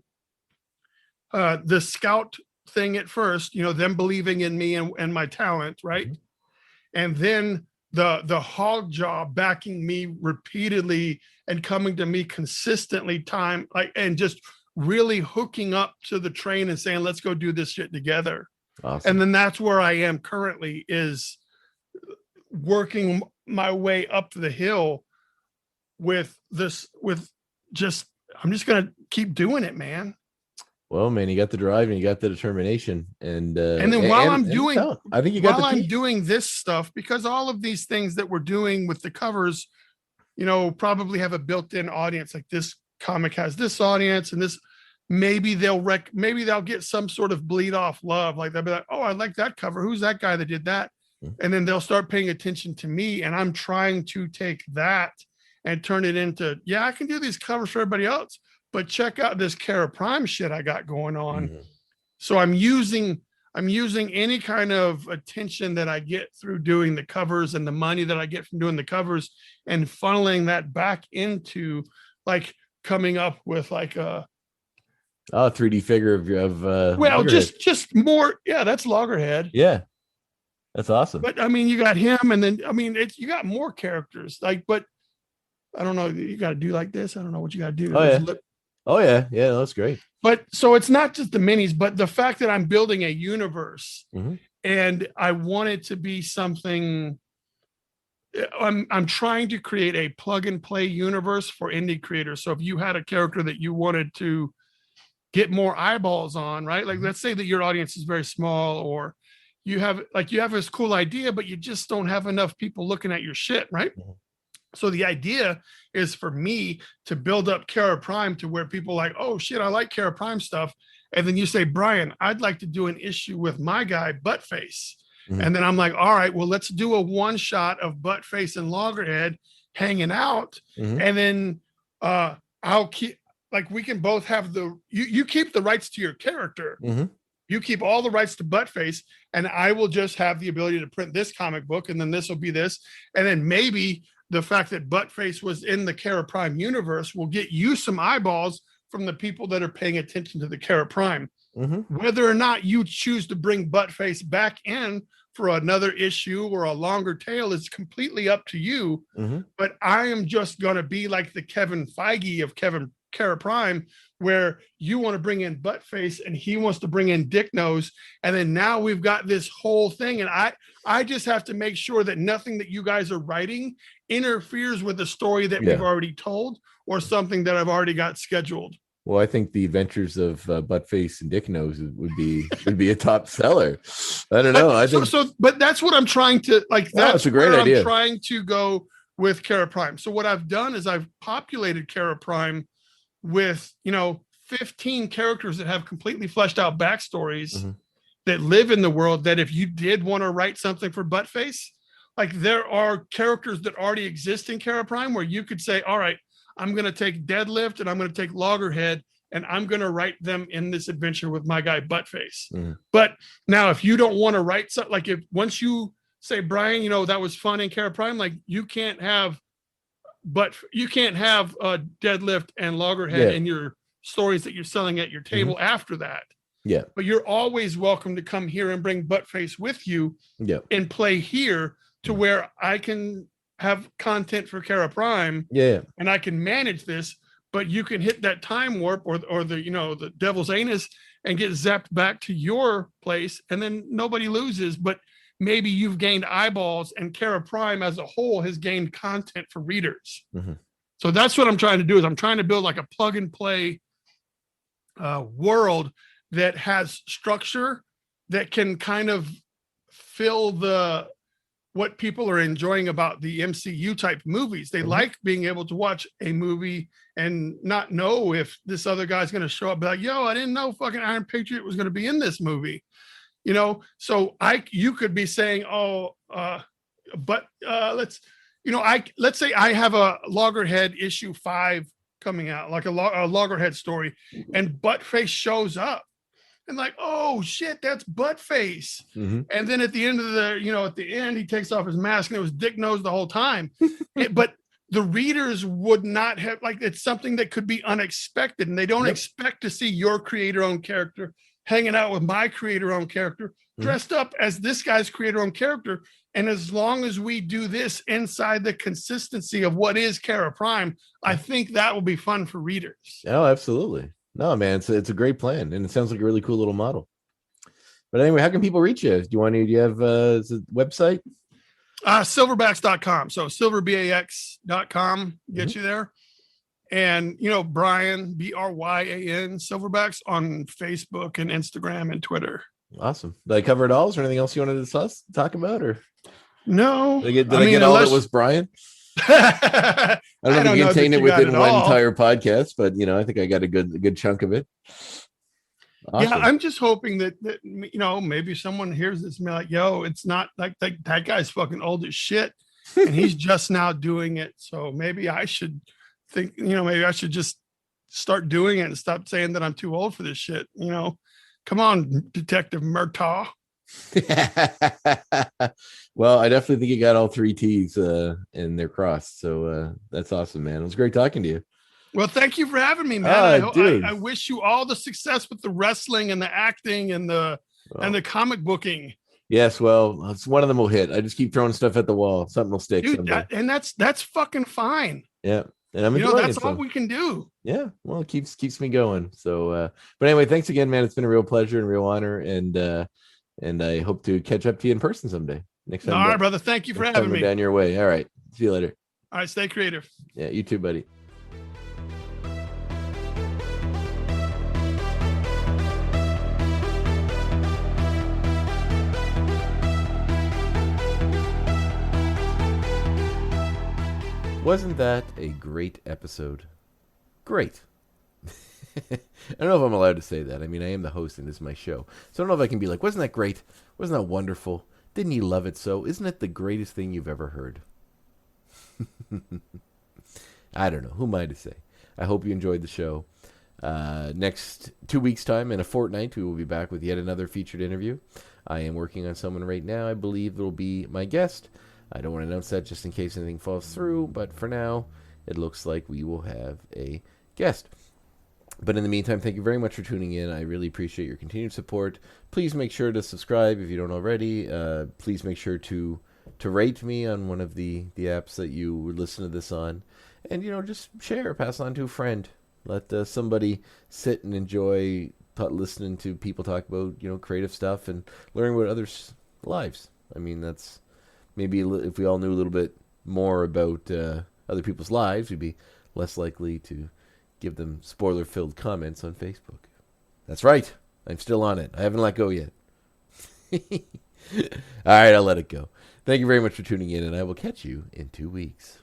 the scout thing at first, them believing in me and my talent, right? Mm-hmm. And then the Hogjaw backing me repeatedly and coming to me consistently and just really hooking up to the train and saying, let's go do this shit together. Awesome. And then that's where I am currently, is working my way up the hill I'm just going to keep doing it, man. Well, man, you got the drive and you got the determination. And then while I'm doing this stuff, because all of these things that we're doing with the covers, probably have a built-in audience. Like this comic has this audience, and this, maybe they'll get some sort of bleed off love. Like they'll be like, oh, I like that cover. Who's that guy that did that? Mm-hmm. And then they'll start paying attention to me. And I'm trying to take that and turn it into, I can do these covers for everybody else, but check out this Kara Prime shit I got going on. Mm-hmm. So I'm using I'm using any kind of attention that I get through doing the covers and the money that I get from doing the covers and funneling that back into like coming up with like a 3D figure of well, Loggerhead. just more. Yeah, that's Loggerhead. Yeah, that's awesome. But I mean, you got him, and then I mean, you got more characters. Like, but I don't know. You got to do like this. I don't know what you got to do. Oh yeah, that's great. But so it's not just the minis, but the fact that I'm building a universe, and I want it to be something. I'm trying to create a plug and play universe for indie creators. So if you had a character that you wanted to get more eyeballs on, right? Like, let's say that your audience is very small, or you have this cool idea, but you just don't have enough people looking at your shit, right? So the idea is for me to build up Kara Prime to where people are like, oh shit, I like Kara Prime stuff. And then you say, Brian, I'd like to do an issue with my guy, Buttface. And then I'm like, all right, well, let's do a one shot of Buttface and Loggerhead hanging out. And then I'll keep, like, we can both have you keep the rights to your character. You keep all the rights to Buttface, and I will just have the ability to print this comic book, and then this will be this. And then maybe the fact that Buttface was in the Kara Prime universe will get you some eyeballs from the people that are paying attention to the Kara Prime. Whether or not you choose to bring Buttface back in for another issue or a longer tail is completely up to you. But I am just going to be like the Kevin Feige of Kara Prime, where you want to bring in Buttface and he wants to bring in Dick Nose. And then now we've got this whole thing. And I just have to make sure that nothing that you guys are writing interferes with the story that we've already told or something that I've already got scheduled. Well, I think the adventures of Buttface and Dick Nose would be a top seller. I don't know. But that's what I'm trying to like. That's a great idea. I'm trying to go with Kara Prime. So what I've done is I've populated Kara Prime with 15 characters that have completely fleshed out backstories that live in the world. That if you did want to write something for Buttface, like there are characters that already exist in Kara Prime where you could say, all right, I'm going to take Deadlift and I'm going to take Loggerhead and I'm going to write them in this adventure with my guy Buttface. But now if you don't want to write something, like if once you say, Brian, that was fun in Kara Prime, like you can't have Deadlift and Loggerhead in your stories that you're selling at your table after that. Yeah. But you're always welcome to come here and bring Buttface with you and play here to where I can have content for Kara Prime. And I can manage this, but you can hit that time warp or the devil's anus and get zapped back to your place. And then nobody loses, but maybe you've gained eyeballs and Kara Prime as a whole has gained content for readers. So that's what I'm trying to do is I'm trying to build like a plug and play world that has structure that can kind of fill what people are enjoying about the MCU type movies. They like being able to watch a movie and not know if this other guy's going to show up, be like, yo, I didn't know fucking Iron Patriot was going to be in this movie. So you could be saying, let's say I have a Loggerhead issue 5 coming out, like a Loggerhead story, and Buttface shows up. And like, oh shit, that's Buttface. And then at the end of at the end, he takes off his mask and it was Dick Nose the whole time. But the readers would not have, like, it's something that could be unexpected. And they don't expect to see your creator-owned character hanging out with my creator-owned character, dressed up as this guy's creator-owned character. And as long as we do this inside the consistency of what is Kara Prime, I think that will be fun for readers. Oh, absolutely. No, man, it's a great plan, and it sounds like a really cool little model. But anyway, how can people reach you? Do you have a website? SilverBax.com. So silverbax.com gets you there. And, Bryan, Bryan, Silverbax on Facebook and Instagram and Twitter. Awesome. Did I cover it all? Is there anything else you wanted to talk about? Or no? Did I get all that was Brian? I don't know if you contain it within one entire podcast, but I think I got a good chunk of it. Awesome. Yeah, I'm just hoping that maybe someone hears this and be like, yo, it's not like that guy's fucking old as shit and he's just now doing it. So maybe I should maybe I should just start doing it and stop saying that I'm too old for this shit, Come on, Detective Murtaugh. Well, I definitely think you got all three T's and they're crossed. So that's awesome, man. It was great talking to you. Well, thank you for having me, man. Dude. I wish you all the success with the wrestling and the acting and the comic booking. Yes, well, it's one of them will hit. I just keep throwing stuff at the wall. Something will stick. Dude, that's fucking fine. Yeah. And I'm enjoying that's all we can do. Yeah. Well, it keeps me going. So but anyway, thanks again, man. It's been a real pleasure and a real honor. And I hope to catch up to you in person someday. Next time. All right, brother. Thank you for having me. Down your way. All right. See you later. All right, stay creative. Yeah, you too, buddy. Wasn't that a great episode? Great. I don't know if I'm allowed to say that. I mean, I am the host and this is my show. So I don't know if I can be like, wasn't that great? Wasn't that wonderful? Didn't you love it so? Isn't it the greatest thing you've ever heard? I don't know. Who am I to say? I hope you enjoyed the show. Next 2 weeks' time, in a fortnight, we will be back with yet another featured interview. I am working on someone right now. I believe it will be my guest. I don't want to announce that just in case anything falls through, but for now, it looks like we will have a guest. But in the meantime, thank you very much for tuning in. I really appreciate your continued support. Please make sure to subscribe if you don't already. Please make sure to rate me on one of the apps that you would listen to this on. And, just share, pass on to a friend. Let somebody sit and enjoy listening to people talk about, creative stuff and learning about others' lives. I mean, that's maybe if we all knew a little bit more about other people's lives, we'd be less likely to give them spoiler-filled comments on Facebook. That's right. I'm still on it. I haven't let go yet. All right, I'll let it go. Thank you very much for tuning in, and I will catch you in 2 weeks.